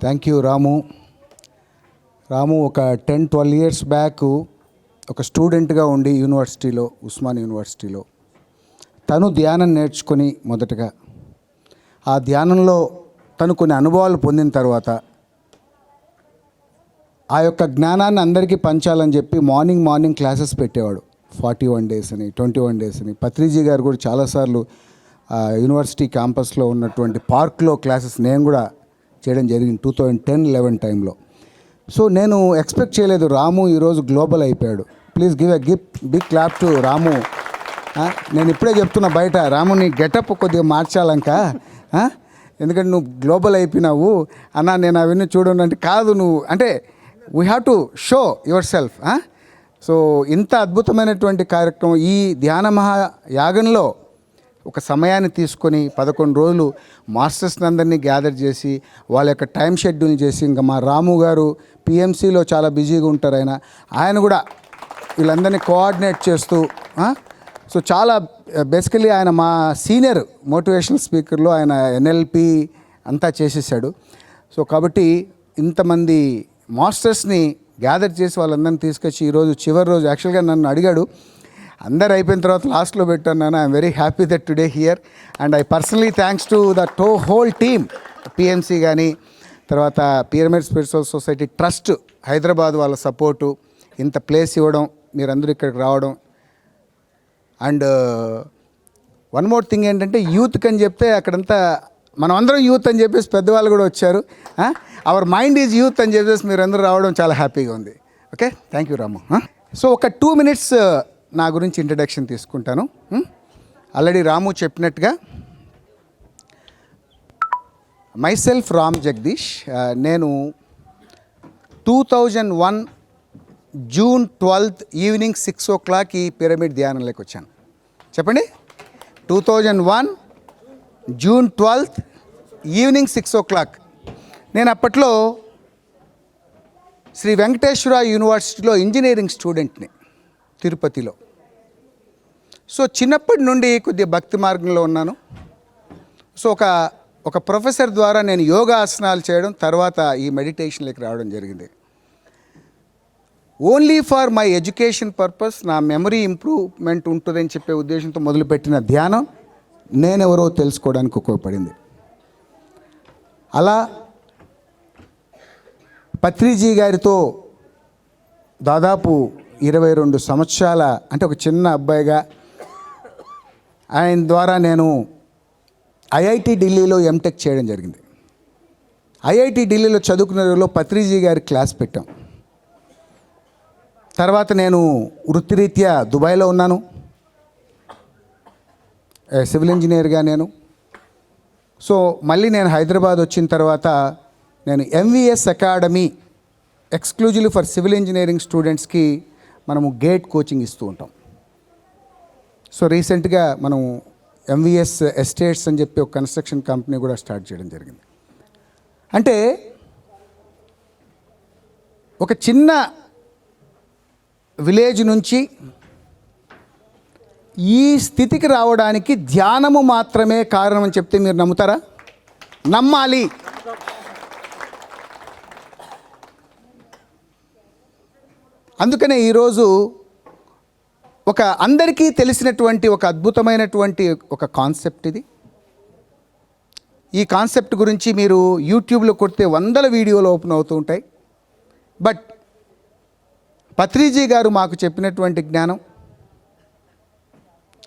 Thank you రాము ఒక 10-12 years back ఒక స్టూడెంట్గా ఉండి యూనివర్సిటీలో, ఉస్మాన్ యూనివర్సిటీలో తను ధ్యానం నేర్చుకొని మొదటగా ఆ ధ్యానంలో తను కొన్ని అనుభవాలు పొందిన తర్వాత ఆ యొక్క జ్ఞానాన్ని అందరికీ పంచాలని చెప్పి మార్నింగ్ క్లాసెస్ పెట్టేవాడు. 41 days అని, 21 days అని. పత్రిజీ గారు కూడా చాలాసార్లు యూనివర్సిటీ క్యాంపస్లో ఉన్నటువంటి పార్క్లో క్లాసెస్ నేను కూడా చేయడం జరిగింది 2010-11 టైంలో. సో నేను ఎక్స్పెక్ట్ చేయలేదు రాము ఈరోజు గ్లోబల్ అయిపోయాడు. Please give a big clap to Ramu. నేను ఇప్పుడే చెప్తున్నా బయట, రాము నీ గెటప్ కొద్దిగా మార్చాలంక, ఎందుకంటే నువ్వు గ్లోబల్ అయిపోయినావు అన్న. నేను అవన్నీ చూడండి కాదు, నువ్వు అంటే we have to show your self. So ఇంత అద్భుతమైనటువంటి కార్యక్రమం ఈ ధ్యాన మహాయాగంలో ఒక సమయాన్ని తీసుకొని 11 రోజులు మాస్టర్స్ని అందరినీ గ్యాదర్ చేసి వాళ్ళ యొక్క టైం షెడ్యూల్ చేసి, ఇంకా మా రాము గారు పిఎంసిలో చాలా బిజీగా ఉంటారు, ఆయన కూడా వీళ్ళందరినీ కోఆర్డినేట్ చేస్తూ, సో చాలా బేసికలీ ఆయన మా సీనియర్ మోటివేషనల్ స్పీకర్లో ఆయన ఎన్ఎల్పి అంతా చేసేసాడు. సో కాబట్టి ఇంతమంది మాస్టర్స్ని గ్యాదర్ చేసి వాళ్ళందరినీ తీసుకొచ్చి ఈరోజు చివరి రోజు యాక్చువల్గా నన్ను అడిగాడు, అందరు అయిపోయిన తర్వాత లాస్ట్లో పెట్టాను. I'm very happy that today here and I personally thanks to the whole team, PMC కానీ, తర్వాత pyramid spiritual society trust Hyderabad వాళ్ళ సపోర్టు, ఇంత ప్లేస్ ఇవ్వడం, మీరందరూ ఇక్కడికి రావడం. అండ్ వన్ మోర్ థింగ్ ఏంటంటే యూత్కి అని చెప్తే అక్కడంతా మనం అందరం యూత్ అని చెప్పేసి పెద్దవాళ్ళు కూడా వచ్చారు. అవర్ మైండ్ ఈజ్ యూత్ అని చెప్పేసి మీరందరూ రావడం చాలా హ్యాపీగా ఉంది. Okay, thank you Ramu. So ఒక 2 minutes నా గురించి ఇంట్రడక్షన్ తీసుకుంటాను. ఆల్రెడీ రాము చెప్పినట్టుగా మైసెల్ఫ్ రామ్ జగదీష్. నేను 2001 June 12th ఈవినింగ్ 6 o'clock ఈ పిరమిడ్ ధ్యానంలోకి వచ్చాను. చెప్పండి, 2001 June 12th ఈవినింగ్ 6 o'clock. నేను అప్పట్లో శ్రీ వెంకటేశ్వర యూనివర్సిటీలో ఇంజనీరింగ్ స్టూడెంట్ని తిరుపతిలో. సో చిన్నప్పటి నుండి కొద్దిగా భక్తి మార్గంలో ఉన్నాను. సో ఒక ప్రొఫెసర్ ద్వారా నేను యోగా ఆసనాలు చేయడం, తర్వాత ఈ మెడిటేషన్లోకి రావడం జరిగింది. Only for my education purpose, నా మెమరీ ఇంప్రూవ్మెంట్ ఉంటుందని చెప్పే ఉద్దేశంతో మొదలుపెట్టిన ధ్యానం నేనెవరో తెలుసుకోవడానికి ఉపయోగపడింది. అలా పత్రిజీ గారితో దాదాపు 22 సంవత్సరాల, అంటే ఒక చిన్న అబ్బాయిగా ఆయన ద్వారా నేను ఐఐటి ఢిల్లీలో ఎంటెక్ చేయడం జరిగింది. ఐఐటి ఢిల్లీలో చదువుకునే రోజుల్లో పత్రిజీ గారి క్లాస్ పెట్టాం. తర్వాత నేను వృత్తిరీత్యా దుబాయ్లో ఉన్నాను, సివిల్ ఇంజనీర్గా నేను. సో మళ్ళీ నేను హైదరాబాద్ వచ్చిన తర్వాత నేను MVS academy exclusively for civil engineering స్టూడెంట్స్కి మనము గేట్ కోచింగ్ ఇస్తూ ఉంటాం. సో రీసెంట్గా మనం ఎంవిఎస్ ఎస్టేట్స్ అని చెప్పి ఒక కన్స్ట్రక్షన్ కంపెనీ కూడా స్టార్ట్ చేయడం జరిగింది. అంటే ఒక చిన్న విలేజ్ నుంచి ఈ స్థితికి రావడానికి ధ్యానము మాత్రమే కారణం అని చెప్తే మీరు నమ్ముతారా? నమ్మాలి. అందుకనే ఈరోజు ఒక అందరికీ తెలిసినటువంటి ఒక అద్భుతమైనటువంటి ఒక కాన్సెప్ట్ ఇది. ఈ కాన్సెప్ట్ గురించి మీరు యూట్యూబ్లో కొడితే 100 వీడియోలు ఓపెన్ అవుతూ ఉంటాయి. బట్ పత్రిజీ గారు మాకు చెప్పినటువంటి జ్ఞానం,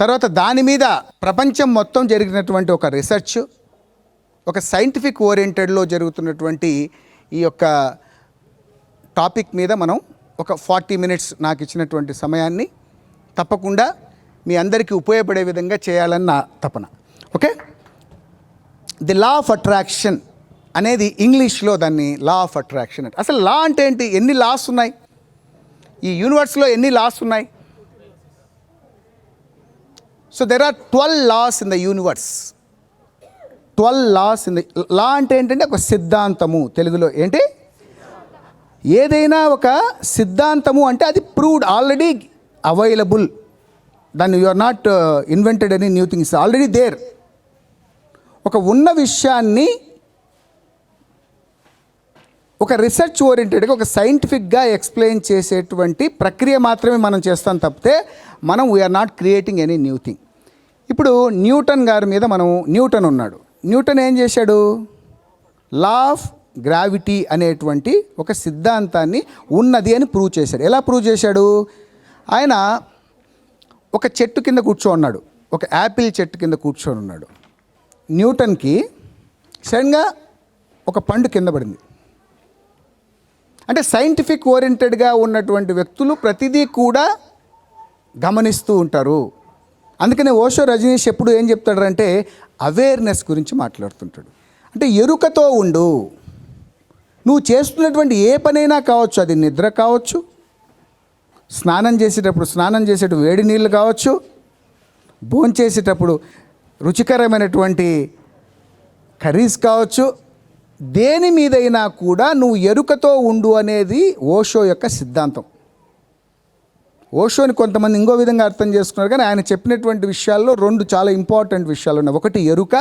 తర్వాత దాని మీద ప్రపంచం మొత్తం జరిగినటువంటి ఒక రీసెర్చ్, ఒక సైంటిఫిక్ ఓరియంటెడ్లో జరుగుతున్నటువంటి ఈ యొక్క టాపిక్ మీద మనం ఒక 40 minutes నాకు ఇచ్చినటువంటి సమయాన్ని తప్పకుండా మీ అందరికీ ఉపయోగపడే విధంగా చేయాలని నా తపన. Okay, the law of attraction అనేది ఇంగ్లీష్లో దాన్ని లా ఆఫ్ అట్రాక్షన్ అంటే. అసలు లా అంటే ఏంటి? ఎన్ని లాస్ ఉన్నాయి ఈ యూనివర్స్లో? ఎన్ని లాస్ ఉన్నాయి? So there are 12 laws in the universe. 12 laws in the law అంటే ఏంటంటే ఒక సిద్ధాంతము. తెలుగులో ఏంటి? ఏదైనా ఒక సిద్ధాంతము అంటే అది ప్రూవ్డ్, ఆల్రెడీ అవైలబుల్. దాన్ని you are not invented any new things, already there. ఒక ఉన్న విషయాన్ని ఒక రీసెర్చ్ ఓరియంటెడ్గా ఒక సైంటిఫిక్గా ఎక్స్ప్లెయిన్ చేసేటువంటి ప్రక్రియ మాత్రమే మనం చేస్తాం తప్పితే మనం we're not creating any new thing. ఇప్పుడు న్యూటన్ గారి మీద న్యూటన్ ఉన్నాడు. న్యూటన్ ఏం చేశాడు? లా ఆఫ్ గ్రావిటీ అనేటువంటి ఒక సిద్ధాంతాన్ని ఉన్నది అని ప్రూవ్ చేశాడు. ఎలా ప్రూవ్ చేశాడు? ఆయన ఒక చెట్టు కింద కూర్చోన్నాడు, ఒక యాపిల్ చెట్టు కింద కూర్చొని ఉన్నాడు. న్యూటన్కి సడన్గా ఒక పండు కింద పడింది. అంటే సైంటిఫిక్ ఓరియంటెడ్గా ఉన్నటువంటి వ్యక్తులు ప్రతిదీ కూడా గమనిస్తూ ఉంటారు. అందుకనే ఓషో రజనీష్ ఎప్పుడు ఏం చెప్తాడంటే అవేర్నెస్ గురించి మాట్లాడుతుంటాడు. అంటే ఎరుకతో ఉండు. నువ్వు చేస్తున్నటువంటి ఏ పనైనా కావచ్చు, అది నిద్ర కావచ్చు, స్నానం చేసేటప్పుడు వేడి నీళ్ళు కావచ్చు, భోంచేసేటప్పుడు రుచికరమైనటువంటి కర్రీస్ కావచ్చు, దేని మీదైనా కూడా నువ్వు ఎరుకతో ఉండు అనేది ఓషో యొక్క సిద్ధాంతం. ఓషోని కొంతమంది ఇంకో విధంగా అర్థం చేసుకున్నారు, కానీ ఆయన చెప్పినటువంటి విషయాల్లో 2 చాలా ఇంపార్టెంట్ విషయాలు ఉన్నాయి. ఒకటి ఎరుక,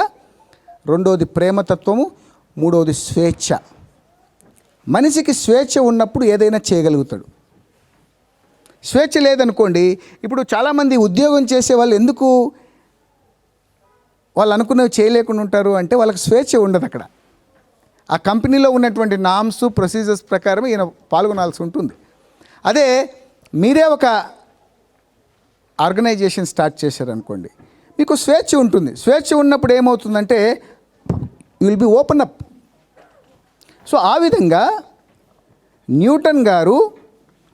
రెండోది ప్రేమతత్వము, మూడవది స్వేచ్ఛ. మనిషికి స్వేచ్ఛ ఉన్నప్పుడు ఏదైనా చేయగలుగుతాడు. స్వేచ్ఛ లేదనుకోండి, ఇప్పుడు చాలామంది ఉద్యోగం చేసే వాళ్ళు ఎందుకు వాళ్ళు అనుకున్నవి చేయలేకుండా ఉంటారు అంటే వాళ్ళకి స్వేచ్ఛ ఉండదు. అక్కడ ఆ కంపెనీలో ఉన్నటువంటి నామ్స్ ప్రొసీజర్స్ ప్రకారం ఈయన పాల్గొనాల్సి ఉంటుంది. అదే మీరే ఒక ఆర్గనైజేషన్ స్టార్ట్ చేశారనుకోండి, మీకు స్వేచ్ఛ ఉంటుంది. స్వేచ్ఛ ఉన్నప్పుడు ఏమవుతుందంటే you will be open up. So ఆ విధంగా న్యూటన్ గారు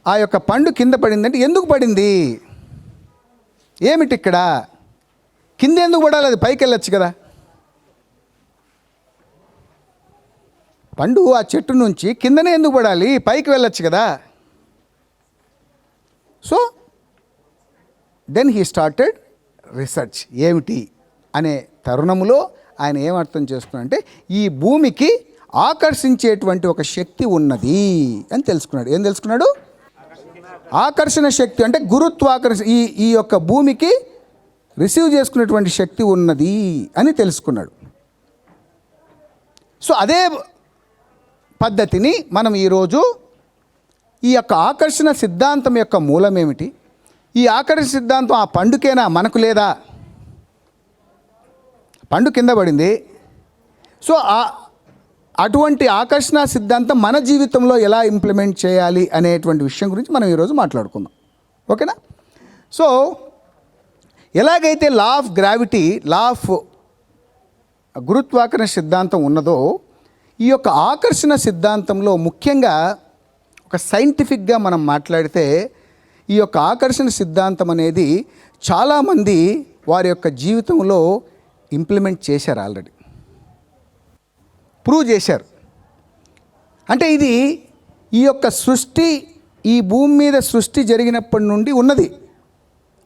ఆ యొక్క పండు కింద పడిందంటే ఎందుకు పడింది, ఏమిటి ఇక్కడ, కింద ఎందుకు పడాలి, అది పైకి వెళ్ళొచ్చు కదా. పండు ఆ చెట్టు నుంచి కిందనే ఎందుకు పడాలి, పైకి వెళ్ళొచ్చు కదా. So then he started research. ఏమిటి అనే తరుణంలో ఆయన ఏం అర్థం చేస్తున్నాడంటే ఈ భూమికి ఆకర్షించేటువంటి ఒక శక్తి ఉన్నది అని తెలుసుకున్నాడు. ఏం తెలుసుకున్నాడు? ఆకర్షణ శక్తి అంటే గురుత్వాకర్షణ, ఈ యొక్క భూమికి రిసీవ్ చేసుకునేటువంటి శక్తి ఉన్నది అని తెలుసుకున్నాడు. సో అదే పద్ధతిని మనం ఈరోజు ఈ యొక్క ఆకర్షణ సిద్ధాంతం యొక్క మూలం ఏమిటి, ఈ ఆకర్షణ సిద్ధాంతం ఆ పండుకేనా, మనకు లేదా? పండు కింద పడింది. సో అటువంటి ఆకర్షణ సిద్ధాంతం మన జీవితంలో ఎలా ఇంప్లిమెంట్ చేయాలి అనేటువంటి విషయం గురించి మనం ఈరోజు మాట్లాడుకుందాం. ఓకేనా? సో ఎలాగైతే law of gravity, law of గురుత్వాకర్షణ సిద్ధాంతం ఉన్నదో, ఈ యొక్క ఆకర్షణ సిద్ధాంతంలో ముఖ్యంగా ఒక సైంటిఫిక్గా మనం మాట్లాడితే ఈ యొక్క ఆకర్షణ సిద్ధాంతం అనేది చాలామంది వారి యొక్క జీవితంలో ఇంప్లిమెంట్ చేశారు, ఆల్రెడీ ప్రూవ్ చేశారు. అంటే ఇది ఈ యొక్క సృష్టి, ఈ భూమి మీద సృష్టి జరిగినప్పటి నుండి ఉన్నది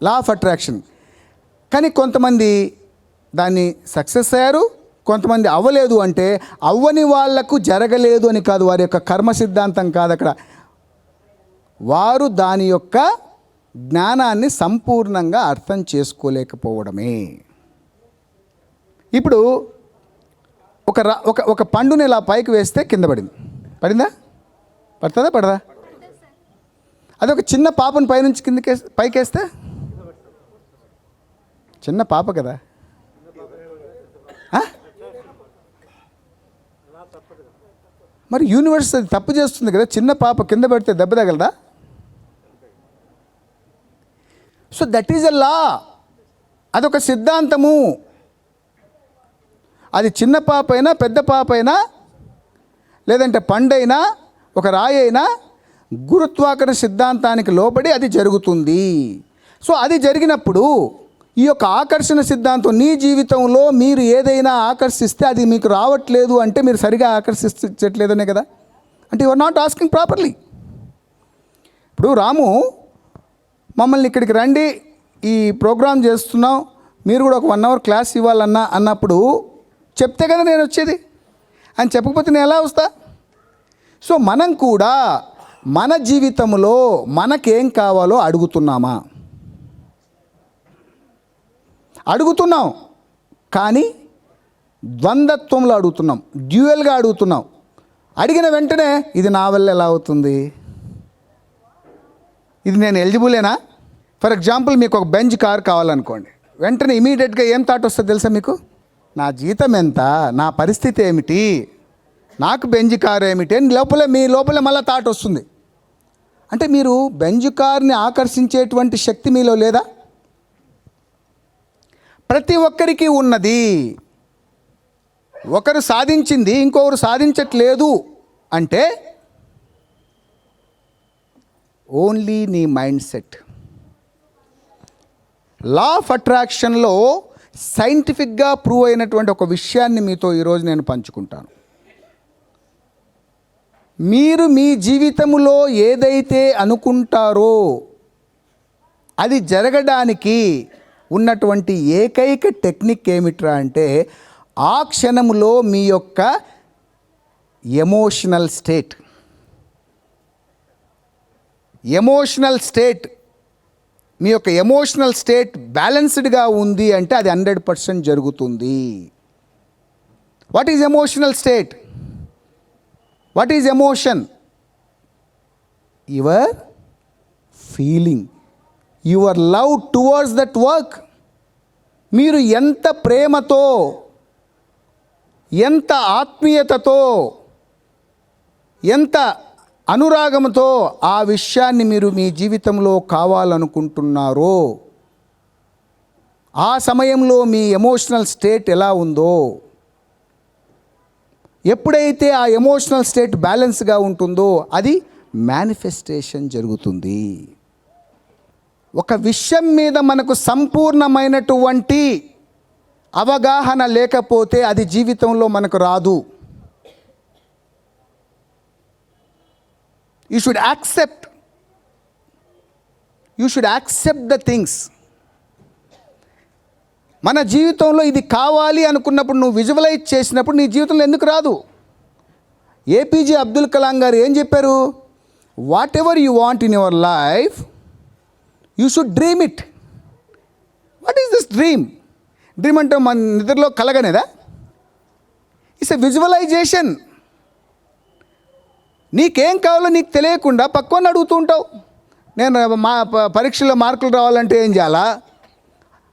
లా ఆఫ్ అట్రాక్షన్. కానీ కొంతమంది దాన్ని సక్సెస్ అయ్యారు, కొంతమంది అవ్వలేదు. అంటే అవ్వని వాళ్లకు జరగలేదు అని కాదు, వారి యొక్క కర్మ సిద్ధాంతం కాదు అక్కడ, వారు దాని యొక్క జ్ఞానాన్ని సంపూర్ణంగా అర్థం చేసుకోలేకపోవడమే. ఇప్పుడు ఒక పండుని ఇలా పైకి వేస్తే కింద పడిందా? పడుతుందా? పడదా? అదే ఒక చిన్న పాపను పైనుంచి పైకేస్తే, చిన్న పాప కదా, మరి యూనివర్స్ అది తప్పు చేస్తుంది కదా, చిన్న పాప కింద పడితే దెబ్బ తగలదా? సో దట్ ఈజ్ ఎ లా, అదొక సిద్ధాంతము. అది చిన్న పాప అయినా పెద్ద పాప అయినా లేదంటే పండైనా ఒక రాయి అయినా గురుత్వాకర్షణ సిద్ధాంతానికి లోబడి అది జరుగుతుంది. సో అది జరిగినప్పుడు ఈ యొక్క ఆకర్షణ సిద్ధాంతం నీ జీవితంలో మీరు ఏదైనా ఆకర్షిస్తే అది మీకు రావట్లేదు అంటే మీరు సరిగా ఆకర్షించట్లేదనే కదా. అంటే you are not asking properly. ఇప్పుడు రాము మమ్మల్ని ఇక్కడికి రండి, ఈ ప్రోగ్రామ్ చేస్తున్నాం, మీరు కూడా ఒక 1 hour క్లాస్ అన్నప్పుడు చెప్తే కదా నేను వచ్చేది. అని చెప్పకపోతే నేను ఎలా వస్తా? సో మనం కూడా మన జీవితంలో మనకేం కావాలో అడుగుతున్నాం, కానీ ద్వంద్వత్వంలో అడుగుతున్నాం, డ్యూయల్గా అడుగుతున్నాం. అడిగిన వెంటనే ఇది నా వల్ల ఎలా అవుతుంది, ఇది నేను ఎలిజిబులేనా? ఫర్ ఎగ్జాంపుల్ మీకు ఒక బెంజ్ కార్ కావాలనుకోండి, వెంటనే ఇమీడియట్గా ఏం థాట్ వస్తుంది తెలుసా మీకు? నా జీతం ఎంత, నా పరిస్థితి ఏమిటి, నాకు బెంజ్ కార్ ఏమిటి అని మీ లోపలే మళ్ళీ థాట్ వస్తుంది. అంటే మీరు బెంజ్ కార్ని ఆకర్షించేటువంటి శక్తి మీలో లేదా? ప్రతి ఒక్కరికి ఉన్నది. ఒకరు సాధించింది ఇంకొకరు సాధించట్లేదు అంటే ఓన్లీ నీ మైండ్ సెట్. లా ఆఫ్ అట్రాక్షన్లో సైంటిఫిక్గా ప్రూవ్ అయినటువంటి ఒక విషయాన్ని మీతో ఈరోజు నేను పంచుకుంటాను. మీరు మీ జీవితంలో ఏదైతే అనుకుంటారో అది జరగడానికి ఉన్నటువంటి ఏకైక టెక్నిక్ ఏమిట్రా అంటే ఆ క్షణంలో మీ యొక్క ఎమోషనల్ స్టేట్ మీ యొక్క ఎమోషనల్ స్టేట్ బ్యాలెన్స్డ్గా ఉంది అంటే అది 100% జరుగుతుంది. What is emotional state? What is emotion? Your feeling, your love towards that work. మీరు ఎంత ప్రేమతో, ఎంత ఆత్మీయతతో, ఎంత అనురాగంతో ఆ విషయాన్ని మీరు మీ జీవితంలో కావాలనుకుంటున్నారో ఆ సమయంలో మీ ఎమోషనల్ స్టేట్ ఎలా ఉందో, ఎప్పుడైతే ఆ ఎమోషనల్ స్టేట్ బ్యాలెన్స్గా ఉంటుందో అది మేనిఫెస్టేషన్ జరుగుతుంది. ఒక విషయం మీద మనకు సంపూర్ణమైనటువంటి అవగాహన లేకపోతే అది జీవితంలో మనకు రాదు. You should accept the things. మన జీవితంలో ఇది కావాలి అనుకున్నప్పుడు నువ్వు విజువలైజ్ చేసినప్పుడు నీ జీవితంలో ఎందుకు రాదు? ఏపీజే అబ్దుల్ కలాం గారు ఏం చెప్పారు? What ever you want in your life you should dream it. What is this dream? Dream అంటే మన నిద్రలో కలగనేదా? It's a visualisation. నీకేం కావాలో నీకు తెలియకుండా పక్కన అడుగుతూ ఉంటావు. నేను మా పరీక్షల్లో మార్కులు రావాలంటే ఏం చేయాలా,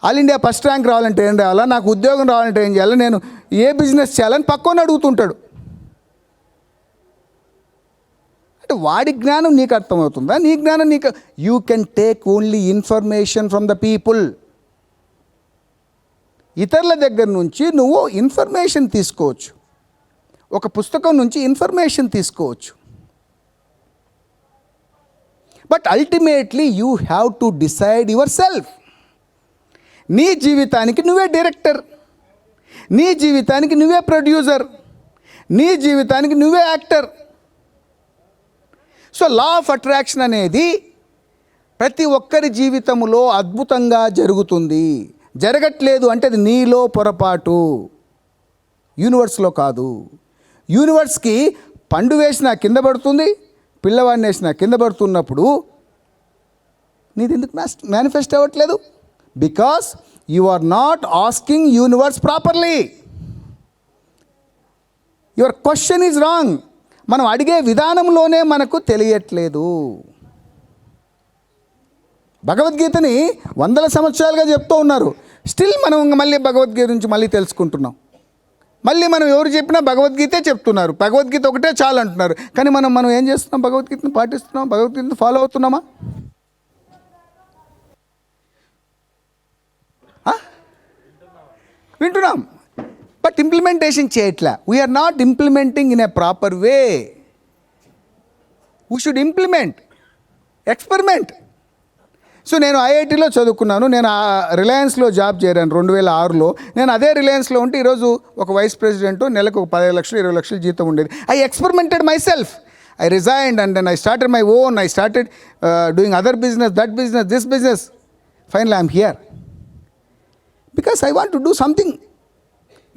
ఆల్ ఇండియా ఫస్ట్ ర్యాంక్ రావాలంటే ఏం రావాలా, నాకు ఉద్యోగం రావాలంటే ఏం చేయాలా, నేను ఏ బిజినెస్ చేయాలని పక్కన అడుగుతుంటాడు. అంటే వాడి జ్ఞానం నీకు అర్థమవుతుందా? నీ జ్ఞానం నీకు. You can take only information from the people. ఇతరుల దగ్గర నుంచి నువ్వు ఇన్ఫర్మేషన్ తీసుకోవచ్చు, ఒక పుస్తకం నుంచి ఇన్ఫర్మేషన్ తీసుకోవచ్చు. But ultimately you have to decide your self. నీ జీవితానికి నువ్వే డైరెక్టర్, నీ జీవితానికి నువ్వే ప్రొడ్యూసర్, నీ జీవితానికి నువ్వే actor. So law of attraction అనేది ప్రతి ఒక్కరి జీవితంలో అద్భుతంగా జరుగుతుంది. జరగట్లేదు అంటే అది నీలో పొరపాటు, యూనివర్స్లో కాదు. యూనివర్స్కి పండు వేసినా కింద పడుతుంది, పిల్లవాడిని వేసినా కింద పడుతున్నప్పుడు నీది ఎందుకు మేనిఫెస్ట్ అవ్వట్లేదు? Because you are not asking universe properly. Your question is wrong. మనం అడిగే విధానంలోనే మనకు తెలియట్లేదు. భగవద్గీతని వందల సంవత్సరాలుగా చెప్తూ ఉన్నారు, స్టిల్ మనం మళ్ళీ భగవద్గీత నుంచి మళ్ళీ తెలుసుకుంటున్నాం. మళ్ళీ మనం ఎవరు చెప్పినా భగవద్గీతే చెప్తున్నారు, భగవద్గీత ఒకటే చాలు అంటున్నారు. కానీ మనం ఏం చేస్తున్నాం? భగవద్గీతను పాటిస్తున్నాం, భగవద్గీతను ఫాలో అవుతున్నామా? వింటున్నాం, బట్ ఇంప్లిమెంటేషన్ చేయట్లా. We're not implementing in a proper way. We should implement, experiment. So నేను ఐఐటీలో చదువుకున్నాను, నేను రిలయన్స్లో జాబ్ చేరాను 2006లో. నేను అదే రిలయన్స్లో ఉంటే ఈరోజు ఒక వైస్ ప్రెసిడెంట్, నెలకు 15 లక్షలు 20 లక్షలు జీతం ఉండేది. I experimented myself. I resigned and then I started my own. I started doing other business, that business, this business. Finally I'm here because I want to do something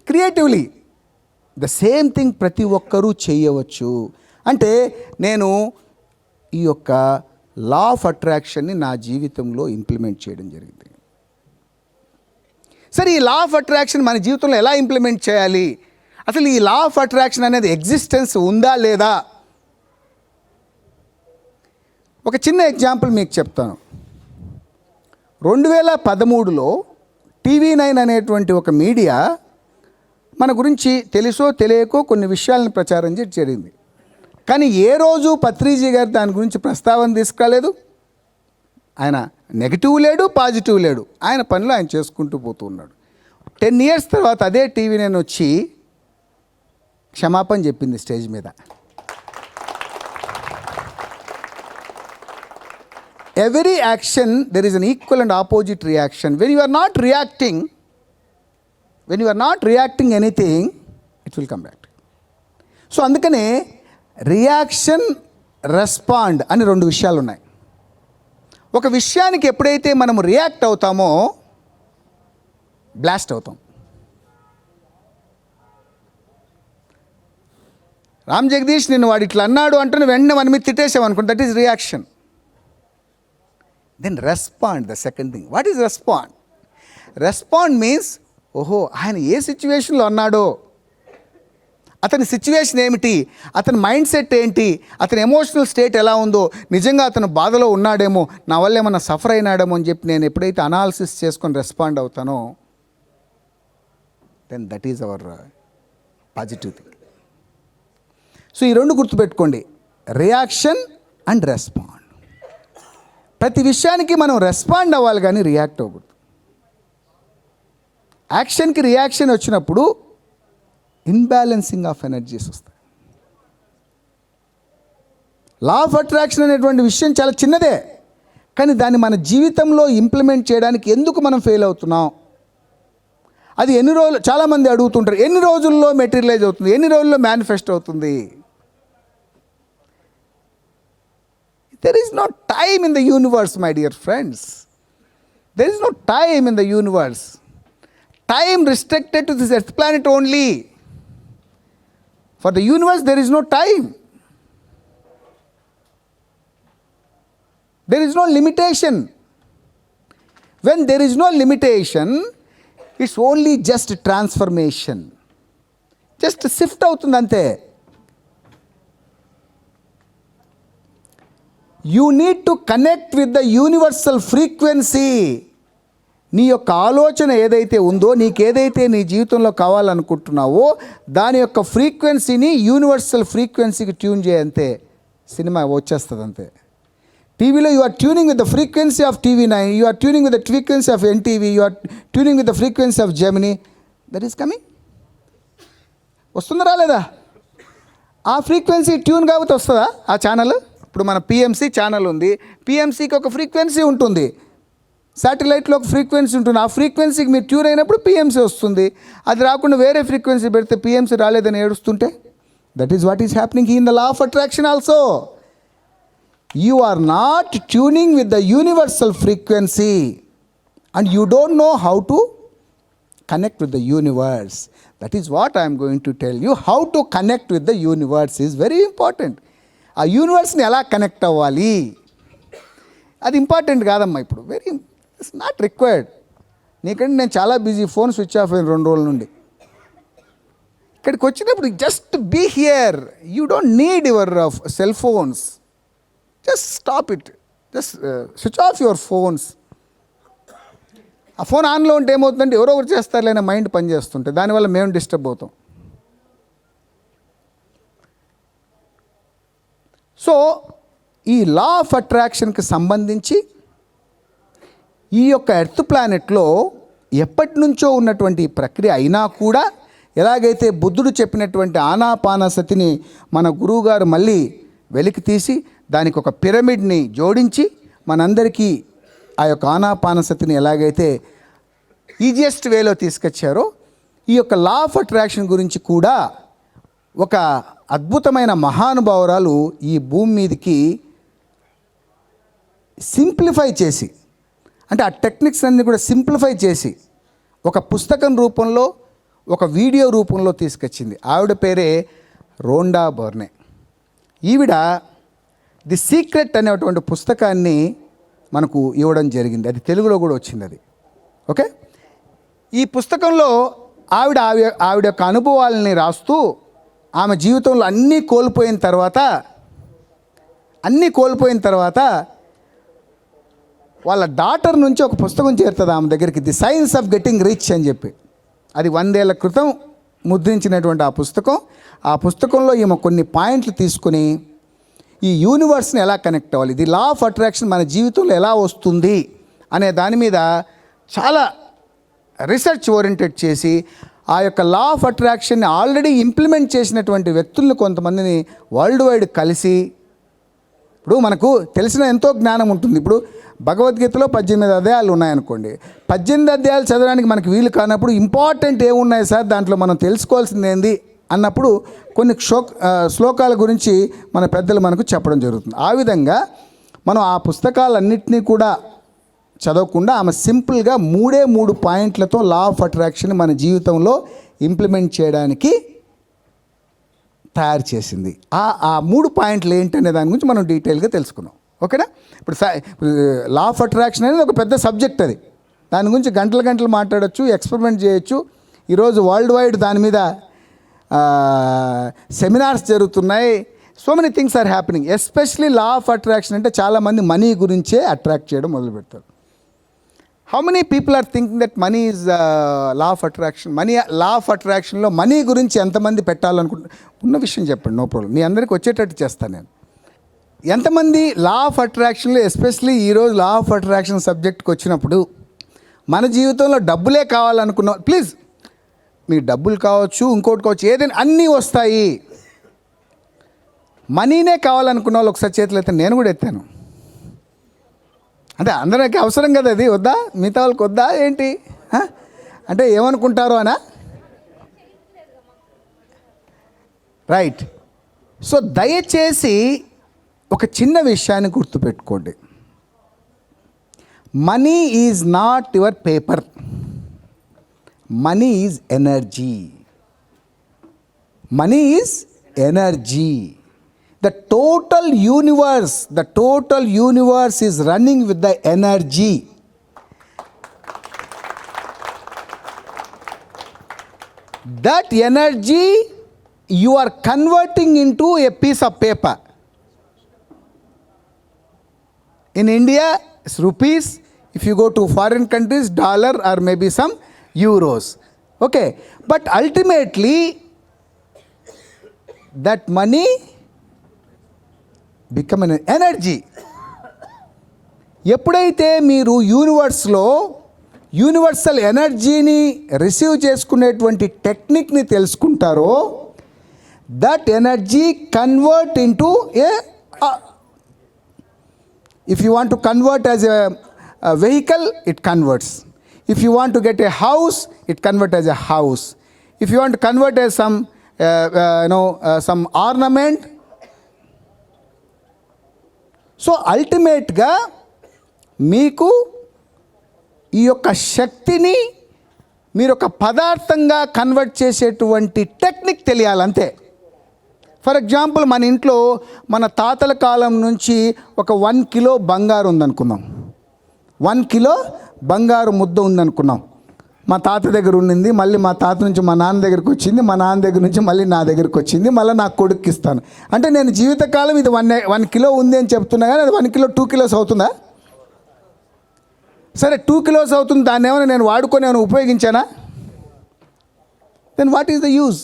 creatively. The same thing ప్రతి ఒక్కరూ చేయవచ్చు. అంటే నేను ఈ యొక్క law of అట్రాక్షన్ని నా జీవితంలో implement చేయడం జరిగింది. సరే, ఈ లా ఆఫ్ అట్రాక్షన్ మన జీవితంలో ఎలా ఇంప్లిమెంట్ చేయాలి అసలు ఈ లా ఆఫ్ అట్రాక్షన్ అనేది ఎగ్జిస్టెన్స్ ఉందా లేదా? ఒక చిన్న ఎగ్జాంపుల్ మీకు చెప్తాను. 2013లో TV9 అనేటువంటి ఒక మీడియా మన గురించి తెలుసో తెలియకో కొన్ని విషయాలను ప్రచారం చేసి జరిగింది. కానీ ఏ రోజు పత్రిజీ గారు దాని గురించి ప్రస్తావన తీసుకురాలేదు. ఆయన నెగిటివ్ లేడు, పాజిటివ్ లేడు, ఆయన పనిలో ఆయన చేసుకుంటూ పోతూ ఉన్నాడు. 10 years తర్వాత అదే TV9 వచ్చి క్షమాపణ చెప్పింది స్టేజ్ మీద. Every action there is an equal and opposite reaction. When you are not reacting anything, it will come back. So అందుకనే రియాక్షన్, రెస్పాండ్ అని 2 విషయాలు ఉన్నాయి. ఒక విషయానికి ఎప్పుడైతే మనము రియాక్ట్ అవుతామో బ్లాస్ట్ అవుతాం. రామ్ జగదీష్ నిన్ను వాడు ఇట్లా అన్నాడు అంటున్న వెంటనే మన మీద తిట్టేసాం అనుకోండి, that is reaction. Then respond, the second thing. What is respond? Respond means, ఓహో ఆయన ఏ సిచ్యువేషన్లో అన్నాడో, అతని సిచ్యువేషన్ ఏమిటి, అతని మైండ్ సెట్ ఏంటి, అతని ఎమోషనల్ స్టేట్ ఎలా ఉందో, నిజంగా అతను బాధలో ఉన్నాడేమో, నా వల్ల ఏమన్నా సఫర్ అయినాడేమో అని చెప్పి నేను ఎప్పుడైతే అనాలిసిస్ చేసుకొని రెస్పాండ్ అవుతానో, then that is our positive thing. So ఈ 2 గుర్తుపెట్టుకోండి, రియాక్షన్ అండ్ రెస్పాండ్. ప్రతి విషయానికి మనం రెస్పాండ్ అవ్వాలి కానీ రియాక్ట్ అవ్వకూడదు. యాక్షన్కి రియాక్షన్ వచ్చినప్పుడు ఇన్బ్యాలెన్సింగ్ ఆఫ్ ఎనర్జీస్ వస్తాయి. లా ఆఫ్ అట్రాక్షన్ అనేటువంటి విషయం చాలా చిన్నదే, కానీ దాన్ని మన జీవితంలో ఇంప్లిమెంట్ చేయడానికి ఎందుకు మనం ఫెయిల్ అవుతున్నాం? అది ఎన్ని రోజులు, చాలామంది అడుగుతుంటారు, ఎన్ని రోజుల్లో మెటీరియలైజ్ అవుతుంది, ఎన్ని రోజుల్లో మేనిఫెస్ట్ అవుతుంది? There is no time in the universe, my dear friends. There is no time in the universe. Time restricted to this earth planet only. For the universe, there is no time. There is no limitation. When there is no limitation, it's only just transformation. Just shift అవుతుంది అంతే. You need to connect with the universal frequency. నీ యొక్క ఆలోచన ఏదైతే ఉందో, నీకేదైతే నీ జీవితంలో కావాలనుకుంటున్నావో దాని యొక్క ఫ్రీక్వెన్సీని యూనివర్సల్ ఫ్రీక్వెన్సీకి ట్యూన్ చేయంతే సినిమా వచ్చేస్తుంది అంతే. టీవీలో you are tuning with the frequency of TV9, you are tuning with the frequency of NTV, you are tuning with the frequency of Gemini. That is coming. వస్తుందా రాలేదా? ఆ ఫ్రీక్వెన్సీ ట్యూన్ కాబట్టి వస్తుందా ఆ channel? ఇప్పుడు మన PMC ఛానల్ ఉంది, PMCకి ఒక ఫ్రీక్వెన్సీ ఉంటుంది, శాటిలైట్లో ఒక ఫ్రీక్వెన్సీ ఉంటుంది. ఆ ఫ్రీక్వెన్సీకి మీరు ట్యూన్ అయినప్పుడు PMC వస్తుంది. అది రాకుండా వేరే ఫ్రీక్వెన్సీ పెడితే PMC రాలేదని ఏడుస్తుంటే, that is what is happening in the law of attraction also. You are not tuning with the universal frequency and you don't know how to connect with the universe. That is what I am going to tell you. How to connect with the universe is very important. ఆ యూనివర్స్ని ఎలా connect అవ్వాలి అది important కాదమ్మా. ఇప్పుడు very it's not required. నీకంటే నేను చాలా busy, phone switch off అయిన 2 రోజుల నుండి. ఇక్కడికి వచ్చినప్పుడు just be here. You don't need your cell phones. Just stop it. Just switch off your phones. ఆ ఫోన్ ఆన్లో ఉంటే ఏమవుతుందంటే ఎవరో ఒకరు చేస్తారులేనే మైండ్ పనిచేస్తుంటే దానివల్ల మేము డిస్టర్బ్ అవుతాం. సో ఈ లా ఆఫ్ అట్రాక్షన్కి సంబంధించి ఈ యొక్క ఎర్త్ ప్లానెట్లో ఎప్పటి నుంచో ఉన్నటువంటి ప్రక్రియ అయినా కూడా, ఎలాగైతే బుద్ధుడు చెప్పినటువంటి ఆనాపానసతిని మన గురువుగారు మళ్ళీ వెలికి తీసి దానికి ఒక పిరమిడ్ని జోడించి మనందరికీ ఆ యొక్క ఆనాపానసతిని ఎలాగైతే ఈజియెస్ట్ వేలో తీసుకొచ్చారో, ఈ యొక్క లా ఆఫ్ అట్రాక్షన్ గురించి కూడా ఒక అద్భుతమైన మహానుభావురాలు ఈ భూమి మీదకి సింప్లిఫై చేసి, అంటే ఆ టెక్నిక్స్ అన్నీ కూడా సింప్లిఫై చేసి ఒక పుస్తకం రూపంలో, ఒక వీడియో రూపంలో తీసుకొచ్చింది. ఆవిడ పేరే రోండా బర్నే. ఈవిడ ది సీక్రెట్ అనేటువంటి పుస్తకాన్ని మనకు ఇవ్వడం జరిగింది. అది తెలుగులో కూడా వచ్చింది అది. ఓకే, ఈ పుస్తకంలో ఆవిడ యొక్క అనుభవాలని రాస్తూ ఆమె జీవితంలో అన్నీ కోల్పోయిన తర్వాత వాళ్ళ డాటర్ నుంచి ఒక పుస్తకం చేరుతుంది ఆమె దగ్గరికి, the science of getting rich అని చెప్పి. అది 100 ఏళ్ల క్రితం ముద్రించినటువంటి ఆ పుస్తకంలో ఈమె కొన్ని పాయింట్లు తీసుకుని ఈ యూనివర్స్ని ఎలా కనెక్ట్ అవ్వాలి, ది లా ఆఫ్ అట్రాక్షన్ మన జీవితంలో ఎలా వస్తుంది అనే దాని మీద చాలా రీసెర్చ్ ఓరియంటెడ్ చేసి ఆ యొక్క లా ఆఫ్ అట్రాక్షన్ని ఆల్రెడీ ఇంప్లిమెంట్ చేసినటువంటి వ్యక్తులను కొంతమందిని వరల్డ్ వైడ్ కలిసి, ఇప్పుడు మనకు తెలిసిన ఎంతో జ్ఞానం ఉంటుంది. ఇప్పుడు భగవద్గీతలో 18 అధ్యాయాలు ఉన్నాయనుకోండి, 18 అధ్యాయాలు చదవడానికి మనకి వీలు కానప్పుడు ఇంపార్టెంట్ ఏమున్నాయి సార్ దాంట్లో మనం తెలుసుకోవాల్సింది ఏంది అన్నప్పుడు కొన్ని శ్లోకాల గురించి మన పెద్దలు మనకు చెప్పడం జరుగుతుంది. ఆ విధంగా మనం ఆ పుస్తకాలన్నింటినీ కూడా చదవకుండా ఆమె సింపుల్గా 3 పాయింట్లతో లా ఆఫ్ అట్రాక్షన్ మన జీవితంలో ఇంప్లిమెంట్ చేయడానికి తయారు చేసింది. ఆ 3 పాయింట్లు ఏంటనే దాని గురించి మనం డీటెయిల్గా తెలుసుకున్నాం. ఓకేనా? ఇప్పుడు లా ఆఫ్ అట్రాక్షన్ అనేది ఒక పెద్ద సబ్జెక్ట్. అది దాని గురించి గంటలు మాట్లాడచ్చు, ఎక్స్పెరిమెంట్ చేయొచ్చు. ఈరోజు వరల్డ్ వైడ్ దాని మీద సెమినార్స్ జరుగుతున్నాయి. So many things are happening. Especially law of attraction అంటే చాలామంది మనీ గురించే అట్రాక్ట్ చేయడం మొదలు పెడతారు. How many people are thinking that money is law of attraction? Law of అట్రాక్షన్లో మనీ గురించి ఎంతమంది పెట్టాలనుకుంటున్నారు? ఉన్న విషయం చెప్పండి, నో ప్రాబ్లం. మీ అందరికి వచ్చేటట్టు చేస్తాను నేను. ఎంతమంది లా ఆఫ్ అట్రాక్షన్లో, ఎస్పెషలీ ఈరోజు లా ఆఫ్ అట్రాక్షన్ సబ్జెక్ట్కి వచ్చినప్పుడు మన జీవితంలో డబ్బులే కావాలనుకున్న, ప్లీజ్, మీకు డబ్బులు కావచ్చు, ఇంకోటి కావచ్చు, ఏదైనా అన్నీ వస్తాయి, మనీనే కావాలనుకున్న వాళ్ళు ఒకసారి చేతులు ఎత్తాను. నేను కూడా ఎత్తాను. అంటే అందరికి అవసరం కదా, అది వద్దా, మిగతా వాళ్ళకి వద్దా ఏంటి అంటే ఏమనుకుంటారో అనా? రైట్. సో దయచేసి ఒక చిన్న విషయాన్ని గుర్తుపెట్టుకోండి. Money is not your paper, money is energy. Money is energy. The total universe is running with the energy. That energy you are converting into a piece of paper. In India, it's rupees. If you go to foreign countries, dollar or maybe some euros. Okay. But ultimately, that money become an energy. ఎప్పుడైతే మీరు universal ఎనర్జీని receive చేసుకునేటువంటి టెక్నిక్ని తెలుసుకుంటారో, that energy convert into if you want to convert as a vehicle, it converts. If you want to get a house, it convert as a house. If you want to convert as some ornament. So అల్టిమేట్గా మీకు ఈ యొక్క శక్తిని మీరు ఒక పదార్థంగా convert చేసేటువంటి technique తెలియాలంతే. For example, మన ఇంట్లో మన తాతల కాలం నుంచి ఒక 1 కిలో బంగారు ఉందనుకుందాం. 1 కిలో బంగారు ముద్ద ఉందనుకున్నాం. మా తాత దగ్గర ఉండింది, మళ్ళీ మా తాత నుంచి మా నాన్న దగ్గరికి వచ్చింది, మా నాన్న దగ్గర నుంచి మళ్ళీ నా దగ్గరికి వచ్చింది, మళ్ళీ నాకు కొడుక్కి ఇస్తాను. అంటే నేను జీవితకాలం ఇది 1 కిలో ఉంది అని చెప్తున్నా, కానీ అది 1 కిలో 2 కిలోస్ అవుతుందా? సరే 2 కిలోస్ అవుతుంది, దాన్ని ఏమైనా నేను వాడుకొని ఏమైనా ఉపయోగించానా? Then what is the use?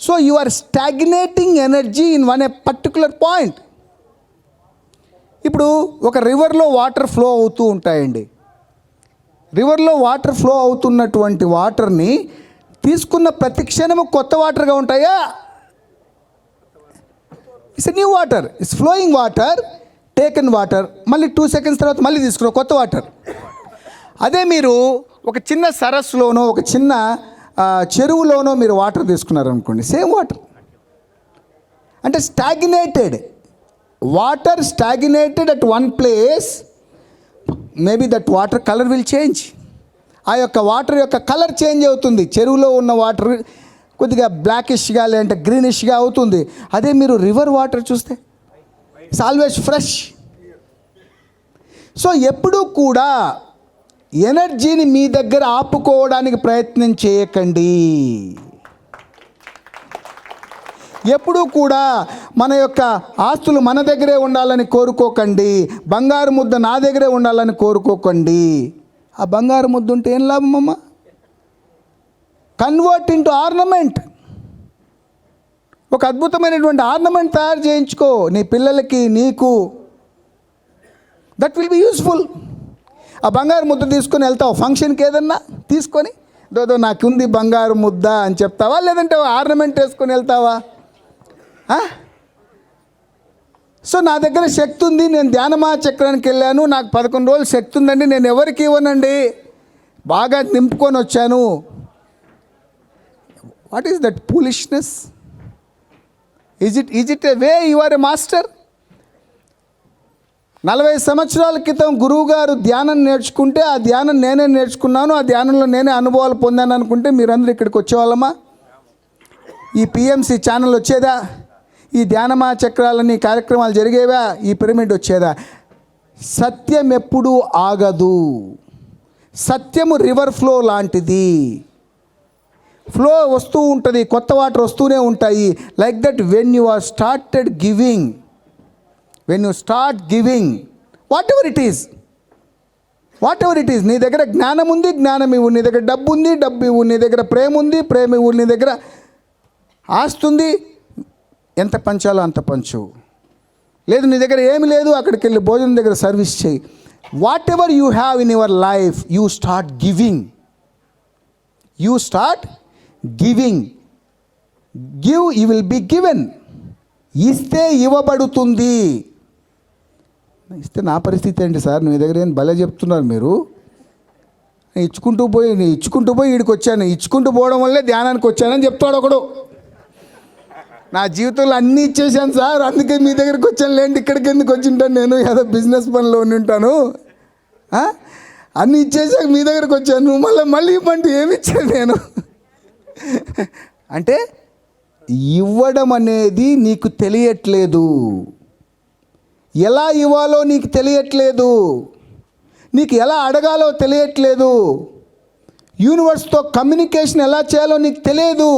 So you are stagnating energy in a particular point. ఇప్పుడు ఒక రివర్లో వాటర్ ఫ్లో అవుతూ ఉంటాయండి. రివర్లో వాటర్ ఫ్లో అవుతున్నటువంటి వాటర్ని తీసుకున్న ప్రతి క్షణము కొత్త వాటర్గా ఉంటాయా? It's a new water, it's flowing water, taken water, మళ్ళీ 2 seconds తర్వాత మళ్ళీ తీసుకున్న కొత్త వాటర్. అదే మీరు ఒక చిన్న సరస్సులోనో ఒక చిన్న చెరువులోనో మీరు వాటర్ తీసుకున్నారనుకోండి, సేమ్ వాటర్. అంటే stagnated water, stagnated at one place, maybe that water colour will change. ఆ యొక్క వాటర్ యొక్క కలర్ చేంజ్ అవుతుంది. చెరువులో ఉన్న వాటర్ కొద్దిగా బ్లాకిష్గా లేదంటే గ్రీనిష్గా అవుతుంది. అదే మీరు రివర్ వాటర్ చూస్తే ఇట్స్ ఆల్వేస్ ఫ్రెష్. సో ఎప్పుడూ కూడా ఎనర్జీని మీ దగ్గర ఆపుకోవడానికి ప్రయత్నం చేయకండి. ఎప్పుడూ కూడా మన యొక్క ఆస్తులు మన దగ్గరే ఉండాలని కోరుకోకండి. బంగారు ముద్ద నా దగ్గరే ఉండాలని కోరుకోకండి. ఆ బంగారు ముద్ద ఉంటే ఏం లాభం అమ్మ? Convert into ornament. ఒక అద్భుతమైనటువంటి ఆర్నమెంట్ తయారు చేయించుకో నీ పిల్లలకి, నీకు. That will be useful. ఆ బంగారు ముద్ద తీసుకొని వెళ్తావు ఫంక్షన్కి, ఏదన్నా తీసుకొని దోదో నాకుంది బంగారు ముద్ద అని చెప్తావా, లేదంటే ఆర్నమెంట్ వేసుకొని వెళ్తావా? సో నా దగ్గర శక్తి ఉంది, నేను ధ్యానమా చక్రానికి వెళ్ళాను, నాకు 11 రోజులు శక్తి ఉందండి, నేను ఎవరికి ఇవ్వనండి, బాగా నింపుకొని వచ్చాను. What is that foolishness? Is it a way you are a master? 40 సంవత్సరాల క్రితం గురువుగారు ధ్యానం నేర్చుకుంటే ఆ ధ్యానం నేనే నేర్చుకున్నాను, ఆ ధ్యానంలో నేనే అనుభవాలు పొందాను అనుకుంటే మీరందరూ ఇక్కడికి వచ్చేవాళ్ళమా? ఈ పిఎంసి ఛానల్ వచ్చేదా? ఈ ధ్యానమా చక్రాలని కార్యక్రమాలు జరిగేవా? ఈ పిరమిడ్ వచ్చేదా? సత్యం ఎప్పుడూ ఆగదు. సత్యము రివర్ ఫ్లో లాంటిది. ఫ్లో వస్తూ ఉంటుంది, కొత్త వాటర్ వస్తూనే ఉంటాయి. Like that when you are started giving, when you start giving whatever it is, నీ దగ్గర జ్ఞానం ఉంది, జ్ఞానం ఇవ్వు. నీ దగ్గర డబ్బు ఉంది, డబ్బు ఇవ్వు. నీ దగ్గర ప్రేమ ఉంది, ప్రేమ ఇవ్వు. నీ దగ్గర ఆస్తుంది, ఎంత పంచాలో అంత పంచు. లేదు నీ దగ్గర ఏమి లేదు, అక్కడికి వెళ్ళి భోజనం దగ్గర సర్వీస్ చేయి. What ever you have in your life, you start giving. Give, you will be given. ఇస్తే ఇవ్వబడుతుంది. ఇస్తే నా పరిస్థితి ఏంటి సార్? మీ దగ్గర ఏం భలే చెప్తున్నారు మీరు. ఇచ్చుకుంటూ పోయి వీడికి వచ్చాను, ఇచ్చుకుంటూ పోవడం వల్లే ధ్యానానికి వచ్చానని చెప్తాడు ఒకడు. నా జీవితంలో అన్నీ ఇచ్చేసాను సార్, అందుకే మీ దగ్గరికి వచ్చాను లేండి, ఇక్కడికి ఎందుకు వచ్చి ఉంటాను, నేను ఏదో బిజినెస్ పనిలో ఉండి ఉంటాను, అన్నీ ఇచ్చేసాక మీ దగ్గరికి వచ్చాను, మళ్ళీ ఇవ్వండి, ఏమి ఇచ్చాను నేను అంటే ఇవ్వడం అనేది నీకు తెలియట్లేదు. ఎలా ఇవ్వాలో నీకు తెలియట్లేదు. నీకు ఎలా అడగాలో తెలియట్లేదు. యూనివర్స్తో కమ్యూనికేషన్ ఎలా చేయాలో నీకు తెలియదు.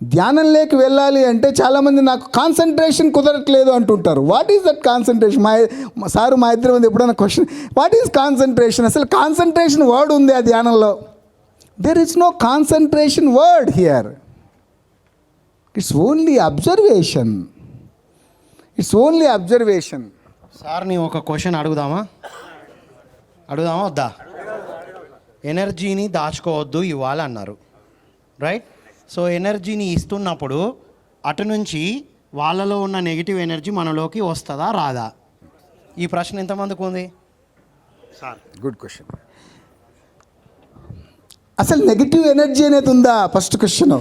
ధ్యానంలోకి వెళ్ళాలి అంటే చాలామంది నాకు కాన్సన్ట్రేషన్ కుదరట్లేదు అంటుంటారు. What is that concentration? మా ఇద్దరి మంది ఎప్పుడైనా క్వశ్చన్, వాట్ ఈజ్ కాన్సన్ట్రేషన్? అసలు కాన్సన్ట్రేషన్ వర్డ్ ఉంది ఆ ధ్యానంలో? There is no concentration word here. It's only observation. Sir నీ ఒక క్వశ్చన్ అడుగుదామా వద్దా? ఎనర్జీని దాచుకోవద్దు, ఇవ్వాలి అన్నారు, రైట్? సో ఎనర్జీని ఇస్తున్నప్పుడు అటు నుంచి వాళ్ళలో ఉన్న నెగిటివ్ ఎనర్జీ మనలోకి వస్తుందా రాదా? ఈ ప్రశ్న ఎంతమందికి ఉంది సార్? Good question. అసలు నెగిటివ్ ఎనర్జీ అనేది ఉందా? First question.